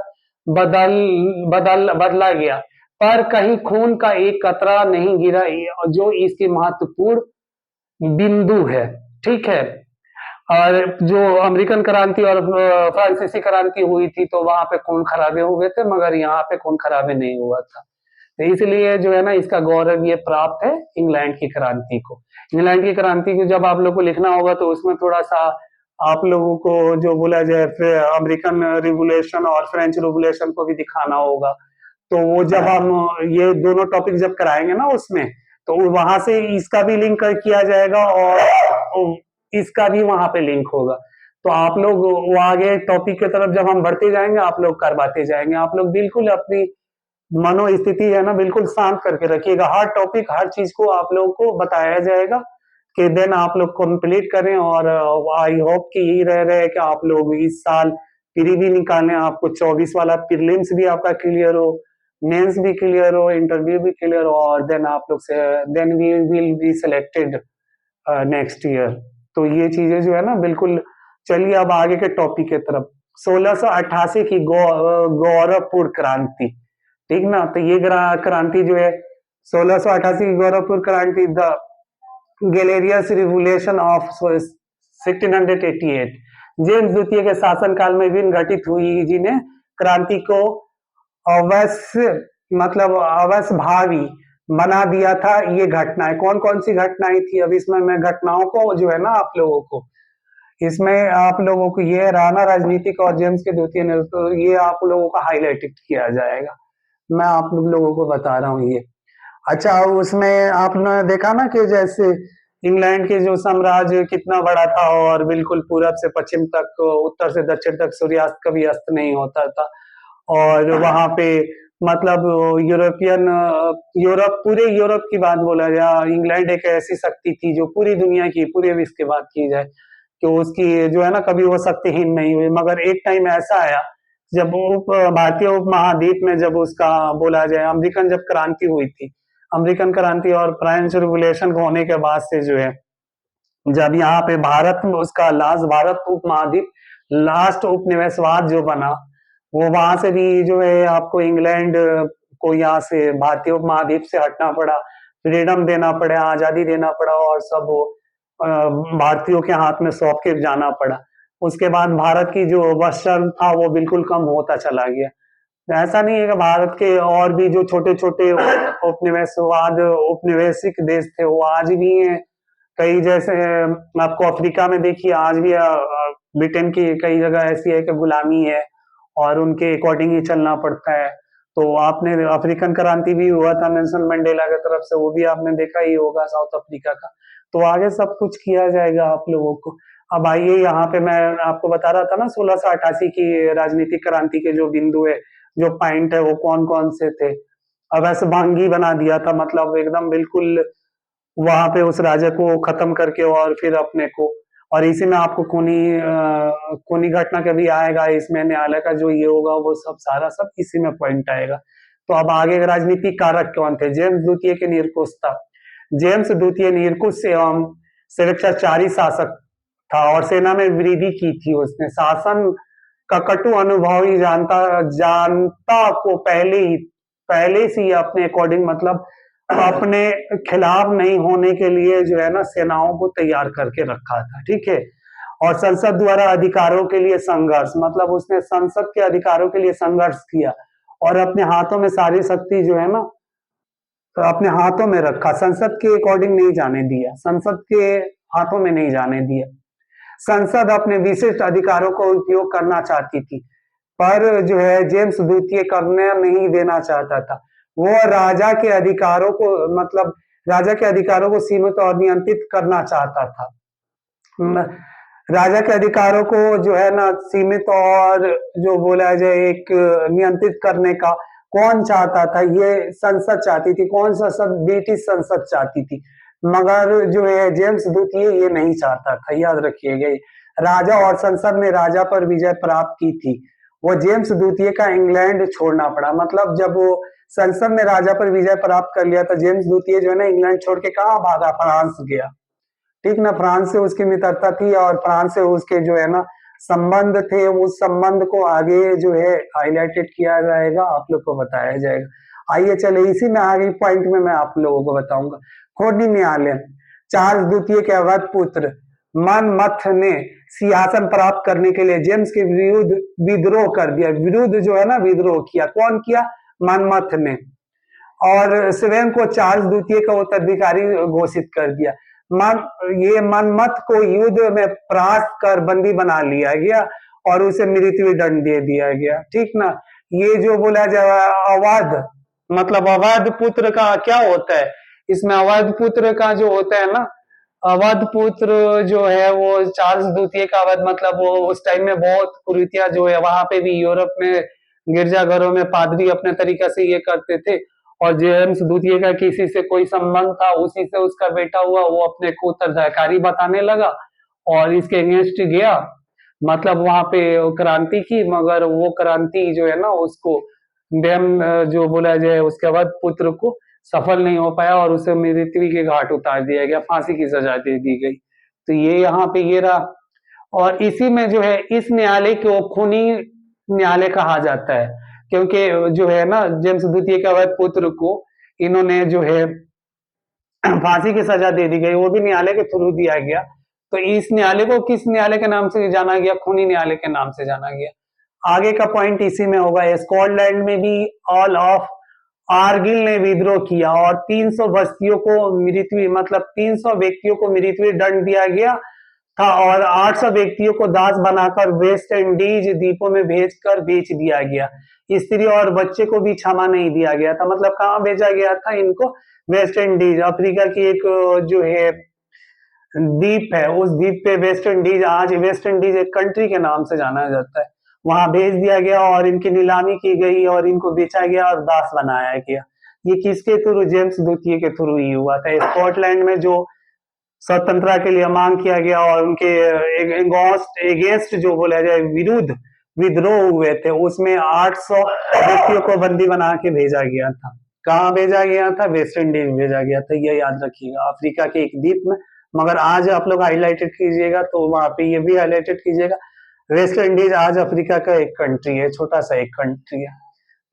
बदला गया, पर कहीं खून का एक कतरा नहीं गिरा, जो इसकी महत्वपूर्ण बिंदु है। ठीक है, और जो अमेरिकन क्रांति और फ्रांसीसी क्रांति हुई थी, तो वहां पे खून खराबे हुए थे, मगर यहाँ पे खून खराबे नहीं हुआ था। तो इसलिए जो है ना, इसका गौरव ये प्राप्त है इंग्लैंड की क्रांति को। इंग्लैंड की क्रांति को जब आप लोग को लिखना होगा, तो उसमें थोड़ा सा आप लोगों को जो बोला जाए अमेरिकन रिवोल्यूशन और फ्रेंच रिवोल्यूशन को भी दिखाना होगा। तो वो जब हम ये दोनों टॉपिक जब कराएंगे ना उसमें, तो वहां से इसका भी लिंक किया जाएगा और इसका भी वहां पे लिंक होगा। तो आप लोग वो आगे टॉपिक की तरफ जब हम बढ़ते जाएंगे, आप लोग करवाते जाएंगे। आप लोग बिल्कुल अपनी मनोस्थिति है ना बिल्कुल शांत करके रखिएगा। हर टॉपिक, हर चीज को आप लोगों को बताया जाएगा कि देन आप लोग कंप्लीट करें। और आई होप कि यही रह रहे कि आप लोग इस साल प्री भी निकालें, आपको 24 वाला प्रीलिम्स भी आपका क्लियर हो, मेंस भी क्लियर हो, इंटरव्यू भी क्लियर हो, और देन आप लोग say then we will be selected next year. तो ये चीजें जो है ना बिल्कुल। चलिए अब आगे के टॉपिक की तरफ। 1688 की गौरवपुर क्रांति, ठीक ना। तो ये क्रांति जो है 1688 की गौरवपुर क्रांति, the Galerius revolution of 1688, James द्वितीय के शासनकाल में भी घटित हुई, जिन्हें क्रांति को अवश्य अवश्य भावी बना दिया था। ये घटनाएं कौन कौन सी घटनाएं थी, अब इसमें मैं घटनाओं को जो है ना आप लोगों को, इसमें आप लोगों को ये राणा राजनीतिक और जेम्स के द्वितीय नेतृत्व, ये आप लोगों का हाईलाइटेड किया जाएगा। मैं आप लोगों को बता रहा हूँ ये। अच्छा, उसमें आपने देखा ना कि जैसे इंग्लैंड के जो साम्राज्य कितना बड़ा था और बिल्कुल पूरब से पश्चिम तक, उत्तर से दक्षिण तक सूर्यास्त कभी अस्त नहीं होता था। और वहां पे मतलब यूरोपियन यूरोप, पूरे यूरोप की बात बोला जाए, इंग्लैंड एक ऐसी शक्ति थी जो पूरी दुनिया की, पूरे विश्व की बात की जाए कि उसकी जो है ना कभी वो शक्तिहीन नहीं हुई। मगर एक टाइम ऐसा आया जब भारतीय उपमहाद्वीप में जब उसका बोला जाए अमेरिकन जब क्रांति हुई थी, अमेरिकन क्रांति और फ्रेंच रिवोल्यूशन होने के बाद से जो है, जब यहाँ पे भारत में उसका लास्ट भारत उपमहाद्वीप लास्ट उपनिवेशवाद जो बना, वो वहां से भी जो है आपको इंग्लैंड को यहाँ से भारतीय उपमहाद्वीप से हटना पड़ा, फ्रीडम देना पड़ा, आजादी देना पड़ा और सब वो भारतीयों के हाथ में सौंप के जाना पड़ा। उसके बाद भारत की जो वर्चस्व था वो बिल्कुल कम होता चला गया। ऐसा नहीं है कि भारत के और भी जो छोटे छोटे उपनिवेशवाद औपनिवेशिक देश थे वो आज भी हैं। कई जैसे आपको अफ्रीका में देखिए आज भी ब्रिटेन की कई जगह ऐसी है कि गुलामी है और उनके अकॉर्डिंग ही चलना पड़ता है। तो आपने अफ्रीकन क्रांति भी हुआ था नेल्सन मंडेला की तरफ से, वो भी आपने देखा ही होगा साउथ अफ्रीका का। तो आगे सब कुछ किया जाएगा आप लोगों को। अब आइए यहाँ पे मैं आपको बता रहा था ना 1688 की राजनीतिक क्रांति के जो बिंदु है, जो पॉइंट है, वो कौन कौन से थे। अब ऐसे भांगी बना दिया था, मतलब एकदम बिल्कुल वहां पे उस राजा को खत्म करके और फिर अपने को। और इसी में आपको खूनी घटना कभी आएगा, इसमें न्यायालय का जो ये होगा वो सब सारा सब इसी में पॉइंट आएगा। तो अब आगे राजनीतिक कारक कौन थे? जेम्स द्वितीय के निरकुश था। जेम्स द्वितीय निरकुश एवं स्वेच्छाचारी शासक था और सेना में वृद्धि की थी उसने। शासन का कटु अनुभव ही जानता को पहले से ही अपने अकॉर्डिंग, मतलब अपने खिलाफ नहीं होने के लिए जो है ना सेनाओं को तैयार करके रखा था, ठीक है। और संसद द्वारा अधिकारों के लिए संघर्ष, मतलब उसने संसद के अधिकारों के लिए संघर्ष किया और अपने हाथों में सारी शक्ति जो है ना तो अपने हाथों में रखा, संसद के अकॉर्डिंग नहीं जाने दिया, संसद के हाथों में नहीं जाने दिया। संसद अपने विशिष्ट अधिकारों को उपयोग करना चाहती थी, पर जो है जेम्स द्वितीय करने नहीं देना चाहता था। वो राजा के अधिकारों को, मतलब राजा के अधिकारों को सीमित और नियंत्रित करना चाहता था। राजा के अधिकारों को जो है ना सीमित और जो बोला जाए एक नियंत्रित करने का कौन चाहता था? ये संसद चाहती थी। कौन सा ब्रिटिश संसद चाहती थी। मगर जो है जेम्स द्वितीय ये नहीं चाहता था, याद रखिएगा। राजा और संसद ने राजा पर विजय प्राप्त की थी। वो जेम्स द्वितीय का इंग्लैंड छोड़ना पड़ा, मतलब जब वो संसद ने राजा पर विजय प्राप्त कर लिया तो जेम्स द्वितीय जो है ना इंग्लैंड छोड़ के कहाँ भागा? फ्रांस गया, ठीक ना। फ्रांस से उसकी मित्रता थी और फ्रांस से उसके जो है ना संबंध थे, उस संबंध को आगे जो है हाईलाइटेड किया जाएगा, आप लोग को बताया जाएगा। आइए चले इसी में आगे पॉइंट में मैं आप लोगों को बताऊंगा। खोनी न्यायालय, चार्ल्स द्वितीय के अवध पुत्र मनमथ ने सिंहासन प्राप्त करने के लिए जेम्स के विरुद्ध विद्रोह कर दिया। विरुद्ध जो है ना विद्रोह किया, कौन किया? मनमथ ने। और स्वयं को चार्ल्स द्वितीय का उत्तराधिकारी घोषित कर दिया। ये मनमथ को युद्ध में परास्त कर बंदी बना लिया गया और उसे मृत्यु दंड दे दिया गया, ठीक ना। ये जो बोला जाए अवध, मतलब अवध पुत्र का क्या होता है इसमें? अवध पुत्र का जो होता है ना, अवध पुत्र जो है वो चार्ल्स द्वितीय का अवध, मतलब वो उस टाइम में बहुत कुरीतियां जो है वहां पे भी यूरोप में गिरजाघरों में पादरी अपने तरीके से ये करते थे। और जेम्स द्वितीय का किसी से कोई संबंध था, उसी से उसका बेटा हुआ, वो अपने को उत्तराधिकारी बताने लगा और इसके अगेंस्ट गया, मतलब वहां पे क्रांति की। मगर वो क्रांति जो है ना उसको जो बोला जाए उसके अवध पुत्र को सफल नहीं हो पाया और उसे मृत्यु के घाट उतार दिया गया, फांसी की सजा दे दी गई। तो ये यहाँ पे ये रहा। और इसी में जो है इस न्यायालय को खूनी न्यायालय कहा जाता है, क्योंकि जो है ना जेम्स द्वितीय के अवध पुत्र को इन्होंने जो है फांसी की सजा दे दी गई, वो भी न्यायालय के थ्रू दिया गया। तो इस न्यायालय को किस न्यायालय के नाम से जाना गया? खूनी न्यायालय के नाम से जाना गया। आगे का पॉइंट इसी में होगा। स्कॉटलैंड में भी ऑल ऑफ आर्गिल ने विद्रोह किया और 300 बस्तियों को मृत्यु, मतलब 300 व्यक्तियों को मृत्यु दंड दिया गया था और 800 व्यक्तियों को दास बनाकर वेस्ट इंडीज द्वीपों में भेजकर बेच दिया गया। स्त्री और बच्चे को भी क्षमा नहीं दिया गया था। मतलब कहाँ भेजा गया था इनको? वेस्ट इंडीज, अफ्रीका की एक जो है द्वीप है, उस द्वीप पे वेस्ट इंडीज, आज वेस्ट इंडीज एक कंट्री के नाम से जाना जाता है, वहां भेज दिया गया और इनकी नीलामी की गई और इनको बेचा गया और दास बनाया गया। ये किसके थ्रू? जेम्स द्वितीय के थ्रू ही हुआ था। स्कॉटलैंड में जो स्वतंत्रता के लिए मांग किया गया और उनके एगेंस्ट जो बोला जाए विरुद्ध विद्रोह हुए थे, उसमें 800 व्यक्तियों को बंदी बना के भेजा गया था। कहाँ भेजा गया था? वेस्ट इंडीज भेजा गया था, ये याद रखिएगा, अफ्रीका के एक द्वीप में। मगर आज आप लोग हाईलाइटेड कीजिएगा तो वहां पे ये भी हाईलाइटेड कीजिएगा, वेस्ट इंडीज आज अफ्रीका का एक कंट्री है, छोटा सा एक कंट्री है,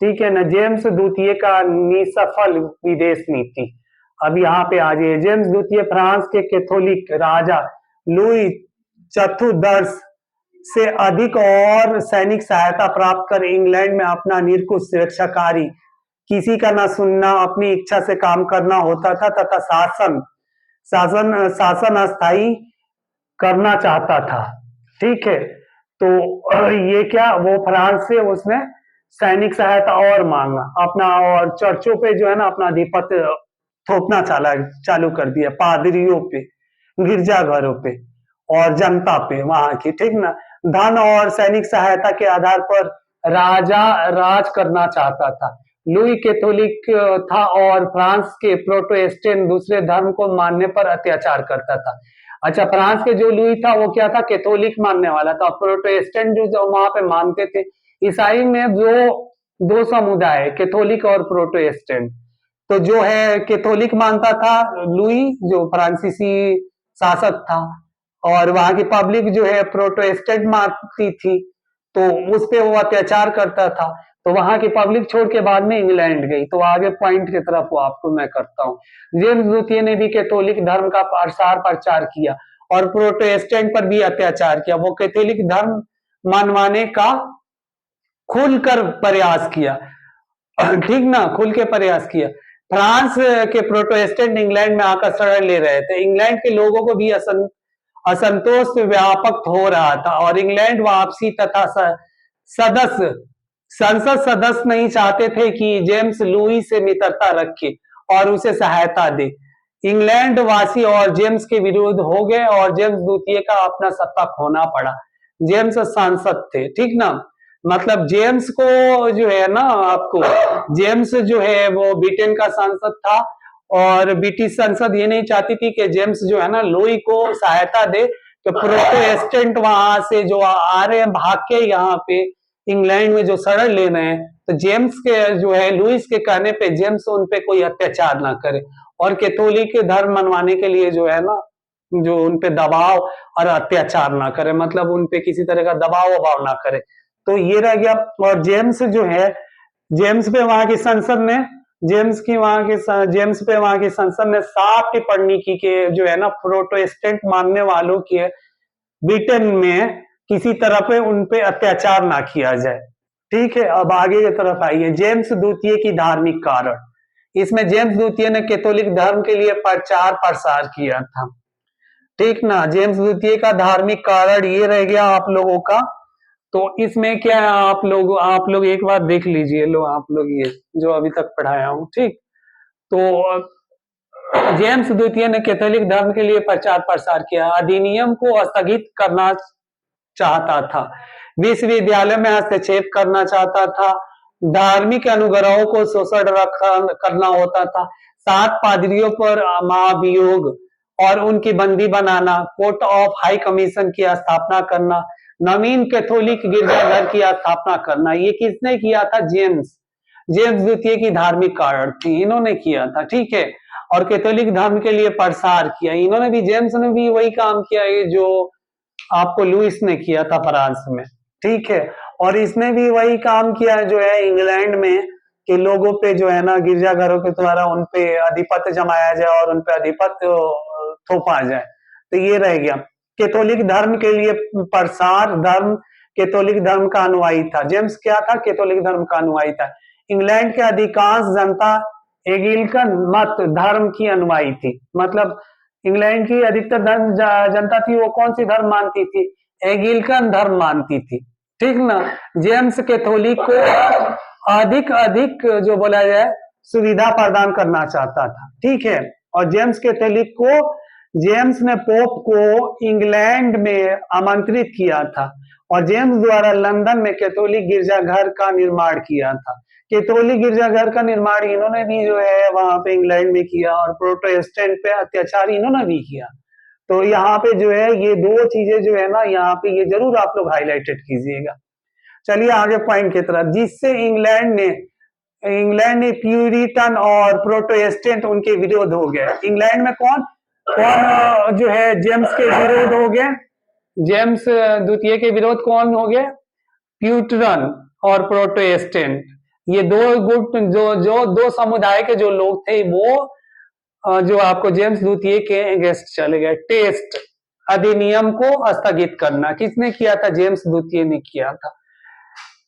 ठीक है ना। जेम्स द्वितीय का निसफल विदेश नीति, अब यहाँ पे आ जाइए। जेम्स द्वितीय फ्रांस के कैथोलिक राजा लुई चतुर्दश से अधिक और सैनिक सहायता प्राप्त कर इंग्लैंड में अपना निरंकुश सुरक्षाकारी, किसी का ना सुनना, अपनी इच्छा से काम करना होता था तथा शासन शासन शासन अस्थायी करना चाहता था, ठीक है। तो ये क्या, वो फ्रांस से उसने सैनिक सहायता और मांगा अपना, और चर्चों पे जो है ना अपना आधिपत्य थोपना चालू कर दिया, पादरियों पे, गिरजाघरों पे और जनता पे वहां की, ठीक ना। धन और सैनिक सहायता के आधार पर राजा राज करना चाहता था। लुई कैथोलिक था और फ्रांस के प्रोटेस्टेंट दूसरे धर्म को मानने पर अत्याचार करता था। अच्छा, फ्रांस के जो लुई था वो क्या था? कैथोलिक मानने वाला था। प्रोटेस्टेंट जो वहां पे मानते थे, ईसाई में जो दो समुदाय, कैथोलिक और प्रोटेस्टेंट, तो जो है कैथोलिक मानता था लुई, जो फ्रांसीसी शासक था, और वहां की पब्लिक जो है प्रोटेस्टेंट मानती थी, तो उस पे वो अत्याचार करता था। तो वहां की पब्लिक छोड़ के बाद में इंग्लैंड गई। तो आगे पॉइंट की तरफ वो आपको मैं करता हूँ। जेम्स द्वितीय ने भी कैथोलिक धर्म का प्रसार प्रचार किया और प्रोटेस्टेंट पर भी अत्याचार किया। वो कैथोलिक धर्म मनवाने का खुलकर प्रयास किया, ठीक ना, खुल के प्रयास किया। फ्रांस के प्रोटेस्टेंट इंग्लैंड में आकर शरण ले रहे थे। इंग्लैंड के लोगों को भी असंतोष व्यापक हो रहा था और इंग्लैंड वापसी तथा सदस्य संसद सदस्य नहीं चाहते थे कि जेम्स लुई से मित्रता रखे और उसे सहायता दे। इंग्लैंड वासी और जेम्स के विरोध हो गए और जेम्स द्वितीय का अपना सत्ता खोना पड़ा। जेम्स सांसद थे, ठीक ना, मतलब जेम्स को जो है ना, आपको जेम्स जो है वो ब्रिटेन का सांसद था और ब्रिटिश संसद ये नहीं चाहती थी कि जेम्स जो है ना लुई को सहायता दे, तो प्रोटेस्टेंट वहां से जो आ रहे हैं भाग के यहाँ पे इंग्लैंड में जो शरण ले रहे हैं, तो जेम्स के जो है लुईस के कहने पे जेम्स उन पे कोई अत्याचार ना करे और कैथोलिक धर्म मनवाने के लिए जो है ना, जो उन पे दबाव और अत्याचार ना करे, मतलब उन पे किसी तरह का दबाव वबाव ना करे। तो ये रह गया। और जेम्स जो है, जेम्स पे वहां की संसद ने जेम्स पे वहां की संसद ने साफ टिप्पणी की कि जो है ना प्रोटेस्टेंट मानने वालों के ब्रिटेन में किसी तरह पे उन पे अत्याचार ना किया जाए, ठीक है। अब आगे की तरफ आइए, जेम्स द्वितीय की धार्मिक कारण। इसमें जेम्स द्वितीय ने कैथोलिक धर्म के लिए प्रचार प्रसार किया था, ठीक ना। जेम्स द्वितीय का धार्मिक कारण ये रह गया आप लोगों का। तो इसमें क्या है, आप लोग एक बार देख लीजिए, लो आप लोग ये जो अभी तक पढ़ाया हूं, ठीक। तो जेम्स द्वितीय ने कैथोलिक धर्म के लिए प्रचार प्रसार किया, अधिनियम को स्थगित करना चाहता था, विश्वविद्यालय में हस्तक्षेप करना चाहता था, धार्मिक अनुग्रहों को शोषण करना होता था, 7 पादरियों पर महाभियोग और उनकी बंदी बनाना, कोर्ट ऑफ हाई कमीशन की स्थापना करना, नवीन कैथोलिक गिरजाघर की स्थापना करना। ये किसने किया था? जेम्स द्वितीय की धार्मिक कारण थी, इन्होंने किया था, ठीक है। और कैथोलिक धर्म के लिए प्रसार किया इन्होंने भी, जेम्स ने भी वही काम किया है जो आपको लुईस ने किया था फ्रांस में, ठीक है। और इसने भी वही काम किया जो है इंग्लैंड में, कि लोगों पे जो है ना गिरजाघरों के द्वारा उन पे आधिपत्य जमाया जाए और उन पे आधिपत्य थोपा जाए। तो ये रह गया कैथोलिक धर्म के लिए प्रसार। कैथोलिक धर्म का अनुयायी था जेम्स, क्या था? कैथोलिक धर्म का अनुयायी था। इंग्लैंड के अधिकांश जनता एंग्लिकन मत धर्म की अनुयायी थी, मतलब इंग्लैंड की अधिकतर जनता थी वो कौन सी धर्म मानती थी? एंग्लिकन धर्म मानती थी, ठीक ना। जेम्स कैथोलिक को अधिक अधिक जो बोला जाए सुविधा प्रदान करना चाहता था, ठीक है। और जेम्स कैथोलिक को जेम्स ने पोप को इंग्लैंड में आमंत्रित किया था और जेम्स द्वारा लंदन में कैथोलिक गिरजाघर का निर्माण किया था। कैथोलिक गिरजाघर का निर्माण इन्होंने भी जो है वहां पे इंग्लैंड में किया और प्रोटेस्टेंट पे अत्याचार इन्होंने भी किया। तो यहाँ पे जो है ये दो चीजें जो है ना यहाँ पे ये जरूर आप लोग हाईलाइटेड कीजिएगा। चलिए आगे पॉइंट की तरफ, जिससे इंग्लैंड ने प्यूरिटन और प्रोटेस्टेंट उनके विरोध हो गए। इंग्लैंड में कौन कौन जो है जेम्स के विरोध हो गए, जेम्स द्वितीय के विरोध कौन हो गए, प्यूरिटन और प्रोटेस्टेंट। ये दो गुट जो दो समुदाय के जो लोग थे वो जो आपको जेम्स द्वितीय के अगेंस्ट चले गए। टेस्ट अधिनियम को स्थगित करना किसने किया था, जेम्स द्वितीय ने किया था।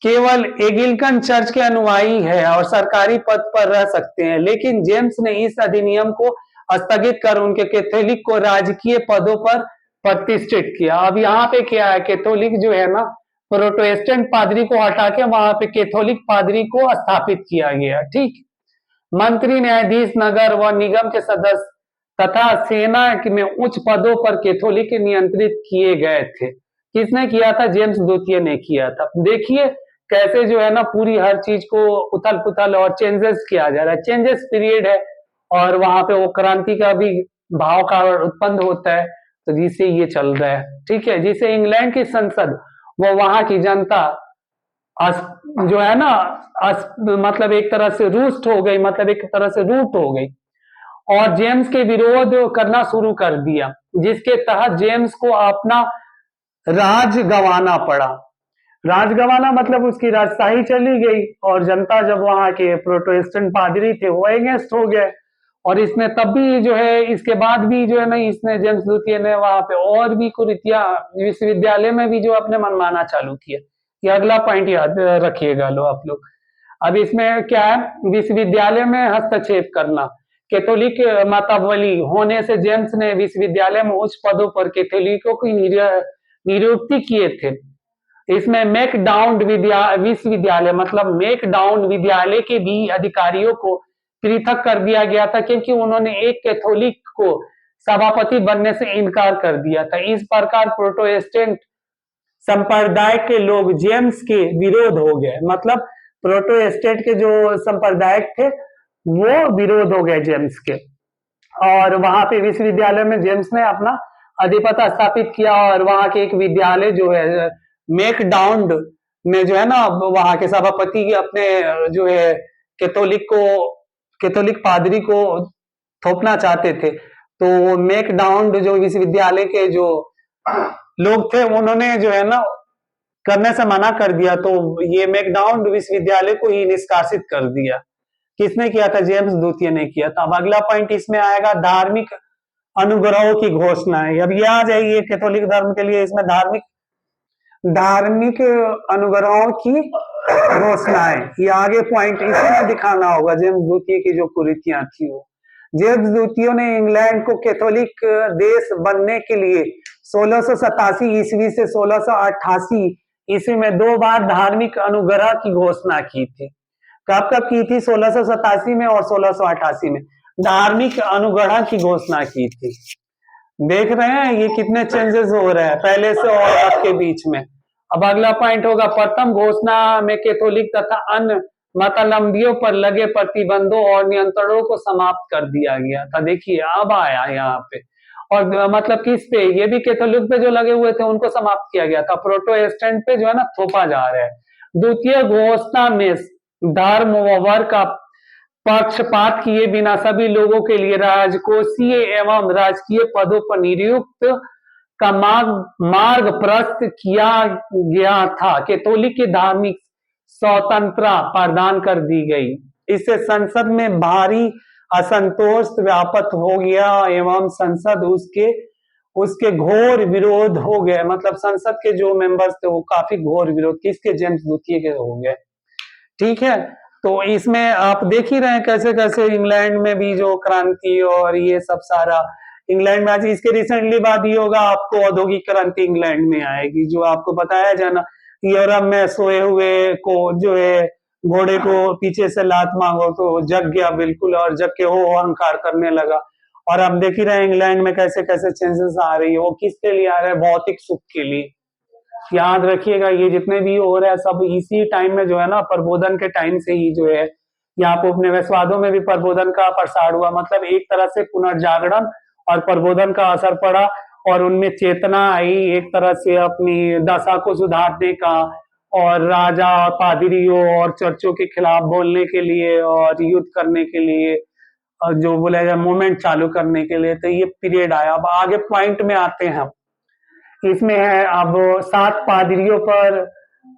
केवल एंग्लिकन चर्च के अनुयायी है और सरकारी पद पर रह सकते हैं, लेकिन जेम्स ने इस अधिनियम को स्थगित कर उनके कैथोलिक को राजकीय पदों पर प्रतिष्ठित किया। अब यहाँ पे क्या है, कैथोलिक जो है ना प्रोटेस्टेंट पादरी को हटा के वहां पे कैथोलिक पादरी को स्थापित किया गया। ठीक, मंत्री, न्यायाधीश, नगर व निगम के सदस्य तथा सेना में उच्च पदों पर कैथोलिक नियंत्रित किए गए थे। किसने किया था, जेम्स द्वितीय ने किया था। देखिए कैसे जो है ना पूरी हर चीज को उथल पुथल और चेंजेस किया जा रहा है। चेंजेस पीरियड है और वहां पे वो क्रांति का भी भाव का उत्पन्न होता है, तो जिससे ये चल रहा है। ठीक है, जिसे इंग्लैंड की संसद वो वहां की जनता जो है ना मतलब एक तरह से रूस्ट हो गई, मतलब एक तरह से रूट हो गई और जेम्स के विरोध करना शुरू कर दिया, जिसके तहत जेम्स को अपना राज गंवाना पड़ा। राज गंवाना मतलब उसकी राजशाही चली गई और जनता जब वहां के प्रोटेस्टेंट पादरी थे वो अगेंस्ट हो गए। और इसने तब भी जो है इसके बाद भी जो है ना इसने जेम्स द्वितीय ने वहां पे और भी कुरीतियां विश्वविद्यालय में भी जो अपने मनमाना चालू किया। ये अगला पॉइंट याद रखिएगा लो आप लोग। अब इसमें क्या है, विश्वविद्यालय में हस्तक्षेप करना। कैथोलिक मतावली होने से जेम्स ने विश्वविद्यालय में उच्च पदों पर कैथोलिकों की नियुक्ति किए थे। इसमें मैकडाउन विश्वविद्यालय मतलब मैकडाउन विद्यालय के भी अधिकारियों को पृथक कर दिया गया था, क्योंकि उन्होंने एक कैथोलिक को सभापति बनने से इनकार कर दिया था। इस प्रकार प्रोटेस्टेंट संप्रदाय के लोग जेम्स के विरोध हो गए, मतलब प्रोटेस्टेंट के जो संप्रदाय थे वो विरोध हो गए जेम्स के। और वहां पे विश्वविद्यालय में जेम्स ने अपना अधिपत्य स्थापित किया और वहां के एक विद्यालय जो है मैकडाउन में जो है ना वहां के सभापति अपने जो है कैथोलिक पादरी को थोपना चाहते थे। तो मैकडाउन जो विश्वविद्यालय के जो लोग थे उन्होंने जो है ना करने से मना कर दिया, तो ये मैकडाउन विश्वविद्यालय को ही निष्कासित कर दिया। किसने किया था, जेम्स द्वितीय ने किया था। अब अगला पॉइंट इसमें आएगा धार्मिक अनुग्रहों की घोषणा है। अब ये आ जाइए कैथोलिक धर्म के लिए इसमें धार्मिक अनुग्रहों की घोषणाएं, ये आगे पॉइंट इसी में दिखाना होगा। जेम्स द्वितीय की जो कुरीतियां थी वो, जेम्स द्वितीय ने इंग्लैंड को कैथोलिक देश बनने के लिए 1687 ईस्वी से 1688 ईस्वी में 2 बार धार्मिक अनुग्रह की घोषणा की थी। कब कब की थी, 1687 में और 1688 में धार्मिक अनुग्रह की घोषणा की थी। देख रहे हैं ये कितने चेंजेस हो रहे हैं पहले से और अब के बीच में। अब अगला पॉइंट होगा, प्रथम घोषणा में कैथोलिक तथा अन्य मतावलंबियों पर लगे प्रतिबंधों और नियंत्रणों को समाप्त कर दिया गया था। देखिए अब आया यहाँ पे, और मतलब किस पे, ये भी कैथोलिक पे जो लगे हुए थे उनको समाप्त किया गया था, प्रोटेस्टेंट पे जो है ना थोपा जा रहा है। द्वितीय घोषणा में धर्म व वर्ग का पक्षपात किए बिना सभी लोगों के लिए राजकोषीय एवं राजकीय पदों पर नियुक्त का मार्ग प्रशस्त किया गया था। कैथोलिक की धार्मिक स्वतंत्रता प्रदान कर दी गई। इससे संसद में भारी असंतोष व्याप्त हो गया एवं संसद उसके घोर विरोध हो गए। मतलब संसद के जो मेंबर्स थे वो काफी घोर विरोध किसके, जेम्स द्वितीय के हो गए। ठीक है, तो इसमें आप देख ही रहे हैं कैसे कैसे इंग्लैंड में भी जो क्रांति और ये सब सारा इंग्लैंड में आज इसके रिसेंटली बाद ही होगा आपको औद्योगिक क्रांति इंग्लैंड में आएगी, जो आपको बताया जाना यूरोप में सोए हुए को जो है घोड़े को पीछे से लात मांगो तो जग गया बिल्कुल, और जग के हो अहंकार करने लगा और अब देख ही रहे हैं इंग्लैंड में कैसे कैसे चेंजेस आ रही है। वो किसके लिए आ रहा है? भौतिक सुख के लिए। याद रखिएगा ये जितने भी हो रहा है सब इसी टाइम में जो है ना, प्रबोधन के टाइम से ही जो है, यहाँ पे उपनिवेशवादों में भी प्रबोधन का प्रसार हुआ। मतलब एक तरह से पुनर्जागरण और प्रबोधन का असर पड़ा और उनमें चेतना आई एक तरह से अपनी दशा को सुधारने का, और राजा और पादरियों और चर्चों के खिलाफ बोलने के लिए और युद्ध करने के लिए, और जो बोला जाए मूवमेंट चालू करने के लिए। तो ये पीरियड आया। अब आगे पॉइंट में आते हैं हम। इसमें है अब 7 पादरियों पर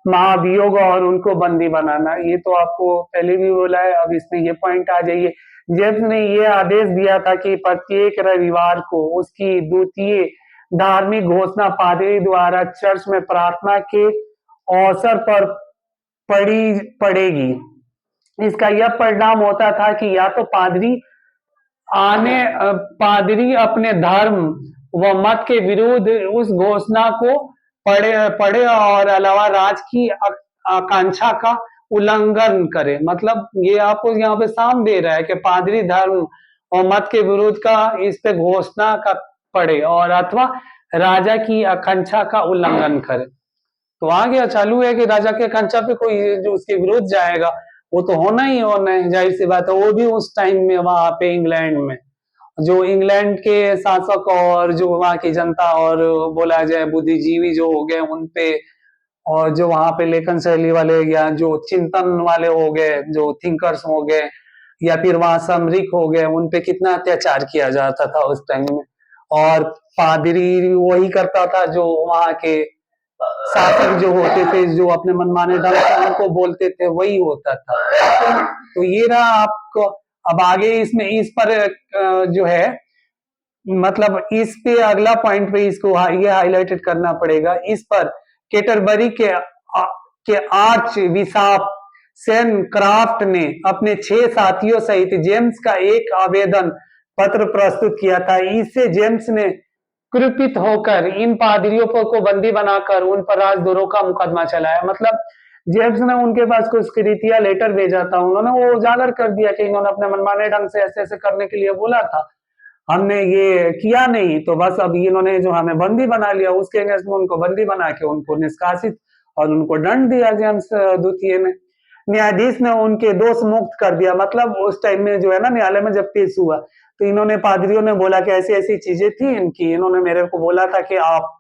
महाभियोग और उनको बंदी बनाना। ये तो आपको पहले भी बोला है, अब इसमें ये पॉइंट आ जाइए। जेम्स ने ये आदेश दिया था कि प्रत्येक रविवार को उसकी द्वितीय धार्मिक घोषणा पादरी द्वारा चर्च में प्रार्थना के अवसर पर पड़ेगी। इसका यह परिणाम होता था कि या तो पादरी अपने धर्म व मत के विरुद्ध उस घोषणा को पढ़े और अलावा राज की आकांक्षा का उल्लंघन करे। मतलब ये आपको यहाँ पे साम दे रहा है कि पादरी धर्म और मत के विरुद्ध का इस पे घोषणा का पढ़े और अथवा राजा की आकांक्षा का उल्लंघन करे। तो आ गया चालू है कि राजा के आकांक्षा पे कोई जो उसके विरुद्ध जाएगा वो तो होना ही होना है, जाहिर सी बात है। वो भी उस टाइम में वहां पे इंग्लैंड में जो इंग्लैंड के शासक और जो वहां की जनता और बोला जाए बुद्धिजीवी जो हो गए उन पे, और जो वहां पे लेखन शैली वाले या जो चिंतन वाले हो गए, जो थिंकर्स हो गए या फिर वहां सामरिक हो गए, उन पे कितना अत्याचार किया जाता था उस टाइम में। और पादरी वही करता था जो वहां के शासक जो होते थे, जो अपने मनमाने ढंग से उनको बोलते थे, वही होता था। तो ये रहा आपको। अब आगे इसमें इस पर जो है, मतलब इस पे अगला पॉइंट पे इसको ये हाईलाइटेड करना पड़ेगा। इस पर केटरबरी के आर्च बिशप सेन क्राफ्ट ने अपने 6 साथियों सहित जेम्स का एक आवेदन पत्र प्रस्तुत किया था। इससे जेम्स ने क्रुपित होकर इन पादरियों को बंदी बनाकर उन पर राजद्रोह का मुकदमा चलाया। मतलब जेम्स ने उनके पास कुछ कृतिया लेटर भेजा था, उन्होंने वो उजागर कर दिया कि इन्होंने अपने मनमाने ढंग से ऐसे ऐसे करने के लिए बोला था, हमने ये किया नहीं, तो बस अब इन्होंने जो हमें बंदी बना लिया, उसके अगेंस्ट में उनको बंदी बना के उनको निष्कासित और उनको दंड दिया जेम्स द्वितीय ने। न्यायाधीश ने उनके दोष मुक्त कर दिया। मतलब उस टाइम में जो है ना, न्यायालय में जब पेश हुआ तो इन्होंने पादरियों ने बोला कि ऐसी ऐसी चीजें थी इनकी, इन्होंने मेरे को बोला था कि आप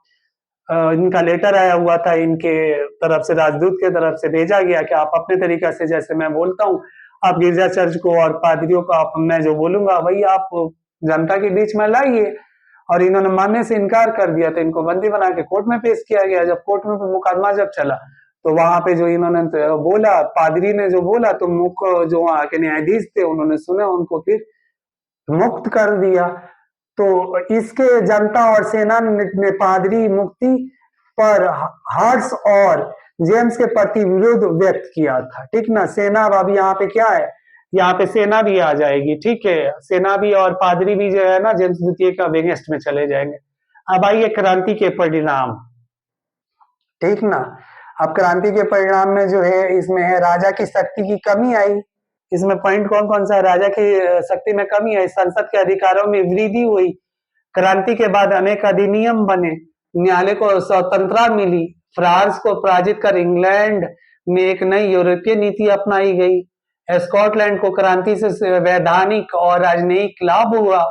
इनका लेटर आया हुआ था इनके तरफ से, राजदूत के तरफ से भेजा गया कि आप अपने तरीका से जैसे मैं बोलता हूँ आप गिरजा चर्च को और पादरियों को आप मैं जो बोलूंगा वही आप जनता के बीच में लाइए। और इन्होंने मानने से इनकार कर दिया, तो इनको बंदी बना के कोर्ट में पेश किया गया। जब कोर्ट में मुकदमा जब चला तो वहां पे जो इन्होंने बोला, पादरी ने जो बोला, तो मुख्य जो वहां के न्यायाधीश थे उन्होंने सुना, उनको फिर मुक्त कर दिया। तो इसके जनता और सेना ने पादरी मुक्ति पर हर्ष और जेम्स के प्रति विरोध व्यक्त किया था। ठीक ना। सेना अब यहाँ पे क्या है, यहाँ पे सेना भी आ जाएगी। ठीक है, सेना भी और पादरी भी जो है ना जेम्स द्वितीय का अगेंस्ट में चले जाएंगे। अब आइए क्रांति के परिणाम। ठीक ना। अब क्रांति के परिणाम में जो है, इसमें है राजा की शक्ति की कमी आई। इसमें पॉइंट कौन कौन सा है? राजा की शक्ति में कमी आई, संसद के अधिकारों में वृद्धि हुई, क्रांति के बाद अनेक अधिनियम बने, न्यायालय को स्वतंत्रता मिली, फ्रांस को पराजित कर इंग्लैंड में एक नई यूरोपीय नीति अपनाई गई, स्कॉटलैंड को क्रांति से वैधानिक और राजनयिक लाभ हुआ।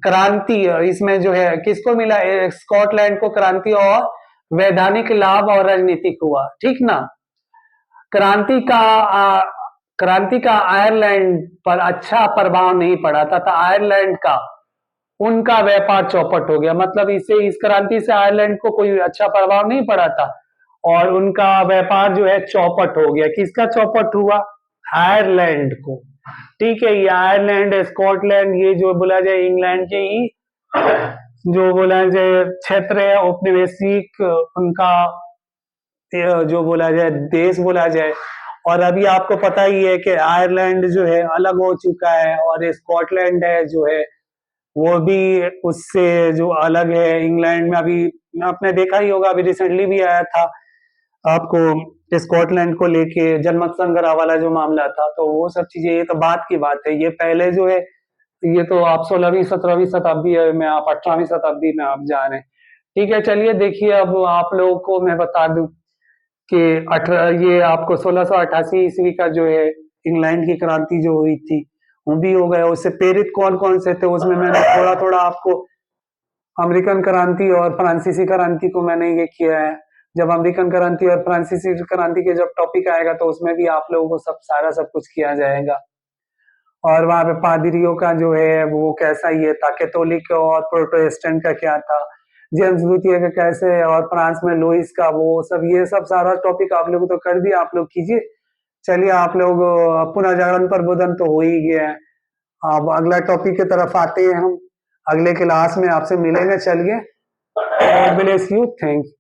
क्रांति इसमें जो है किसको मिला? स्कॉटलैंड को क्रांति और वैधानिक लाभ और राजनीतिक हुआ। ठीक ना। क्रांति का क्रांति का आयरलैंड पर अच्छा प्रभाव नहीं पड़ा था, आयरलैंड का उनका व्यापार चौपट हो गया। मतलब इस क्रांति से आयरलैंड को कोई अच्छा प्रभाव नहीं पड़ा था और उनका व्यापार जो है चौपट हो गया। किसका चौपट हुआ? आयरलैंड को। ठीक है, ये आयरलैंड, स्कॉटलैंड, ये जो बोला जाए इंग्लैंड के ही जो बोला जाए क्षेत्र है, औपनिवेशिक उनका जो बोला जाए देश बोला जाए। और अभी आपको पता ही है कि आयरलैंड जो है अलग हो चुका है और स्कॉटलैंड है जो है वो भी उससे जो अलग है। इंग्लैंड में अभी आपने देखा ही होगा, अभी रिसेंटली भी आया था आपको स्कॉटलैंड को लेके जनमत संग्रह वाला जो मामला था, तो वो सब चीजें, ये तो बात की बात है। ये पहले जो है ये तो आप 16वीं 17वीं शताब्दी में, आप 18वीं शताब्दी में आप जा रहे हैं। ठीक है, चलिए देखिए, अब आप लोगों को मैं बता दूं कि ये आपको 1688 ईस्वी का जो है इंग्लैंड की क्रांति जो हुई थी, वो भी हो गया। उससे प्रेरित कौन कौन से थे, उसमें मैंने थोड़ा थोड़ा आपको अमेरिकन क्रांति और फ्रांसीसी क्रांति को मैंने ये किया है। जब अमेरिकन क्रांति और फ्रांसीसी क्रांति के जब टॉपिक आएगा तो उसमें भी आप लोगों को सब कुछ किया जाएगा। और वहां पे पादरियों का जो है वो कैसा ये था, कैथोलिक और प्रोटेस्टेंट का क्या था, जेम्स द्वितीय का कैसे, और फ्रांस में लुइस का वो सब, ये सब सारा टॉपिक आप लोग तो कर दिया, आप लोग कीजिए। चलिए आप लोग पुनः जागरण प्रबोधन तो हो ही गया है। अब अगला टॉपिक की तरफ आते हैं हम, अगले क्लास में आपसे मिलेंगे। चलिए, God bless you, thank you.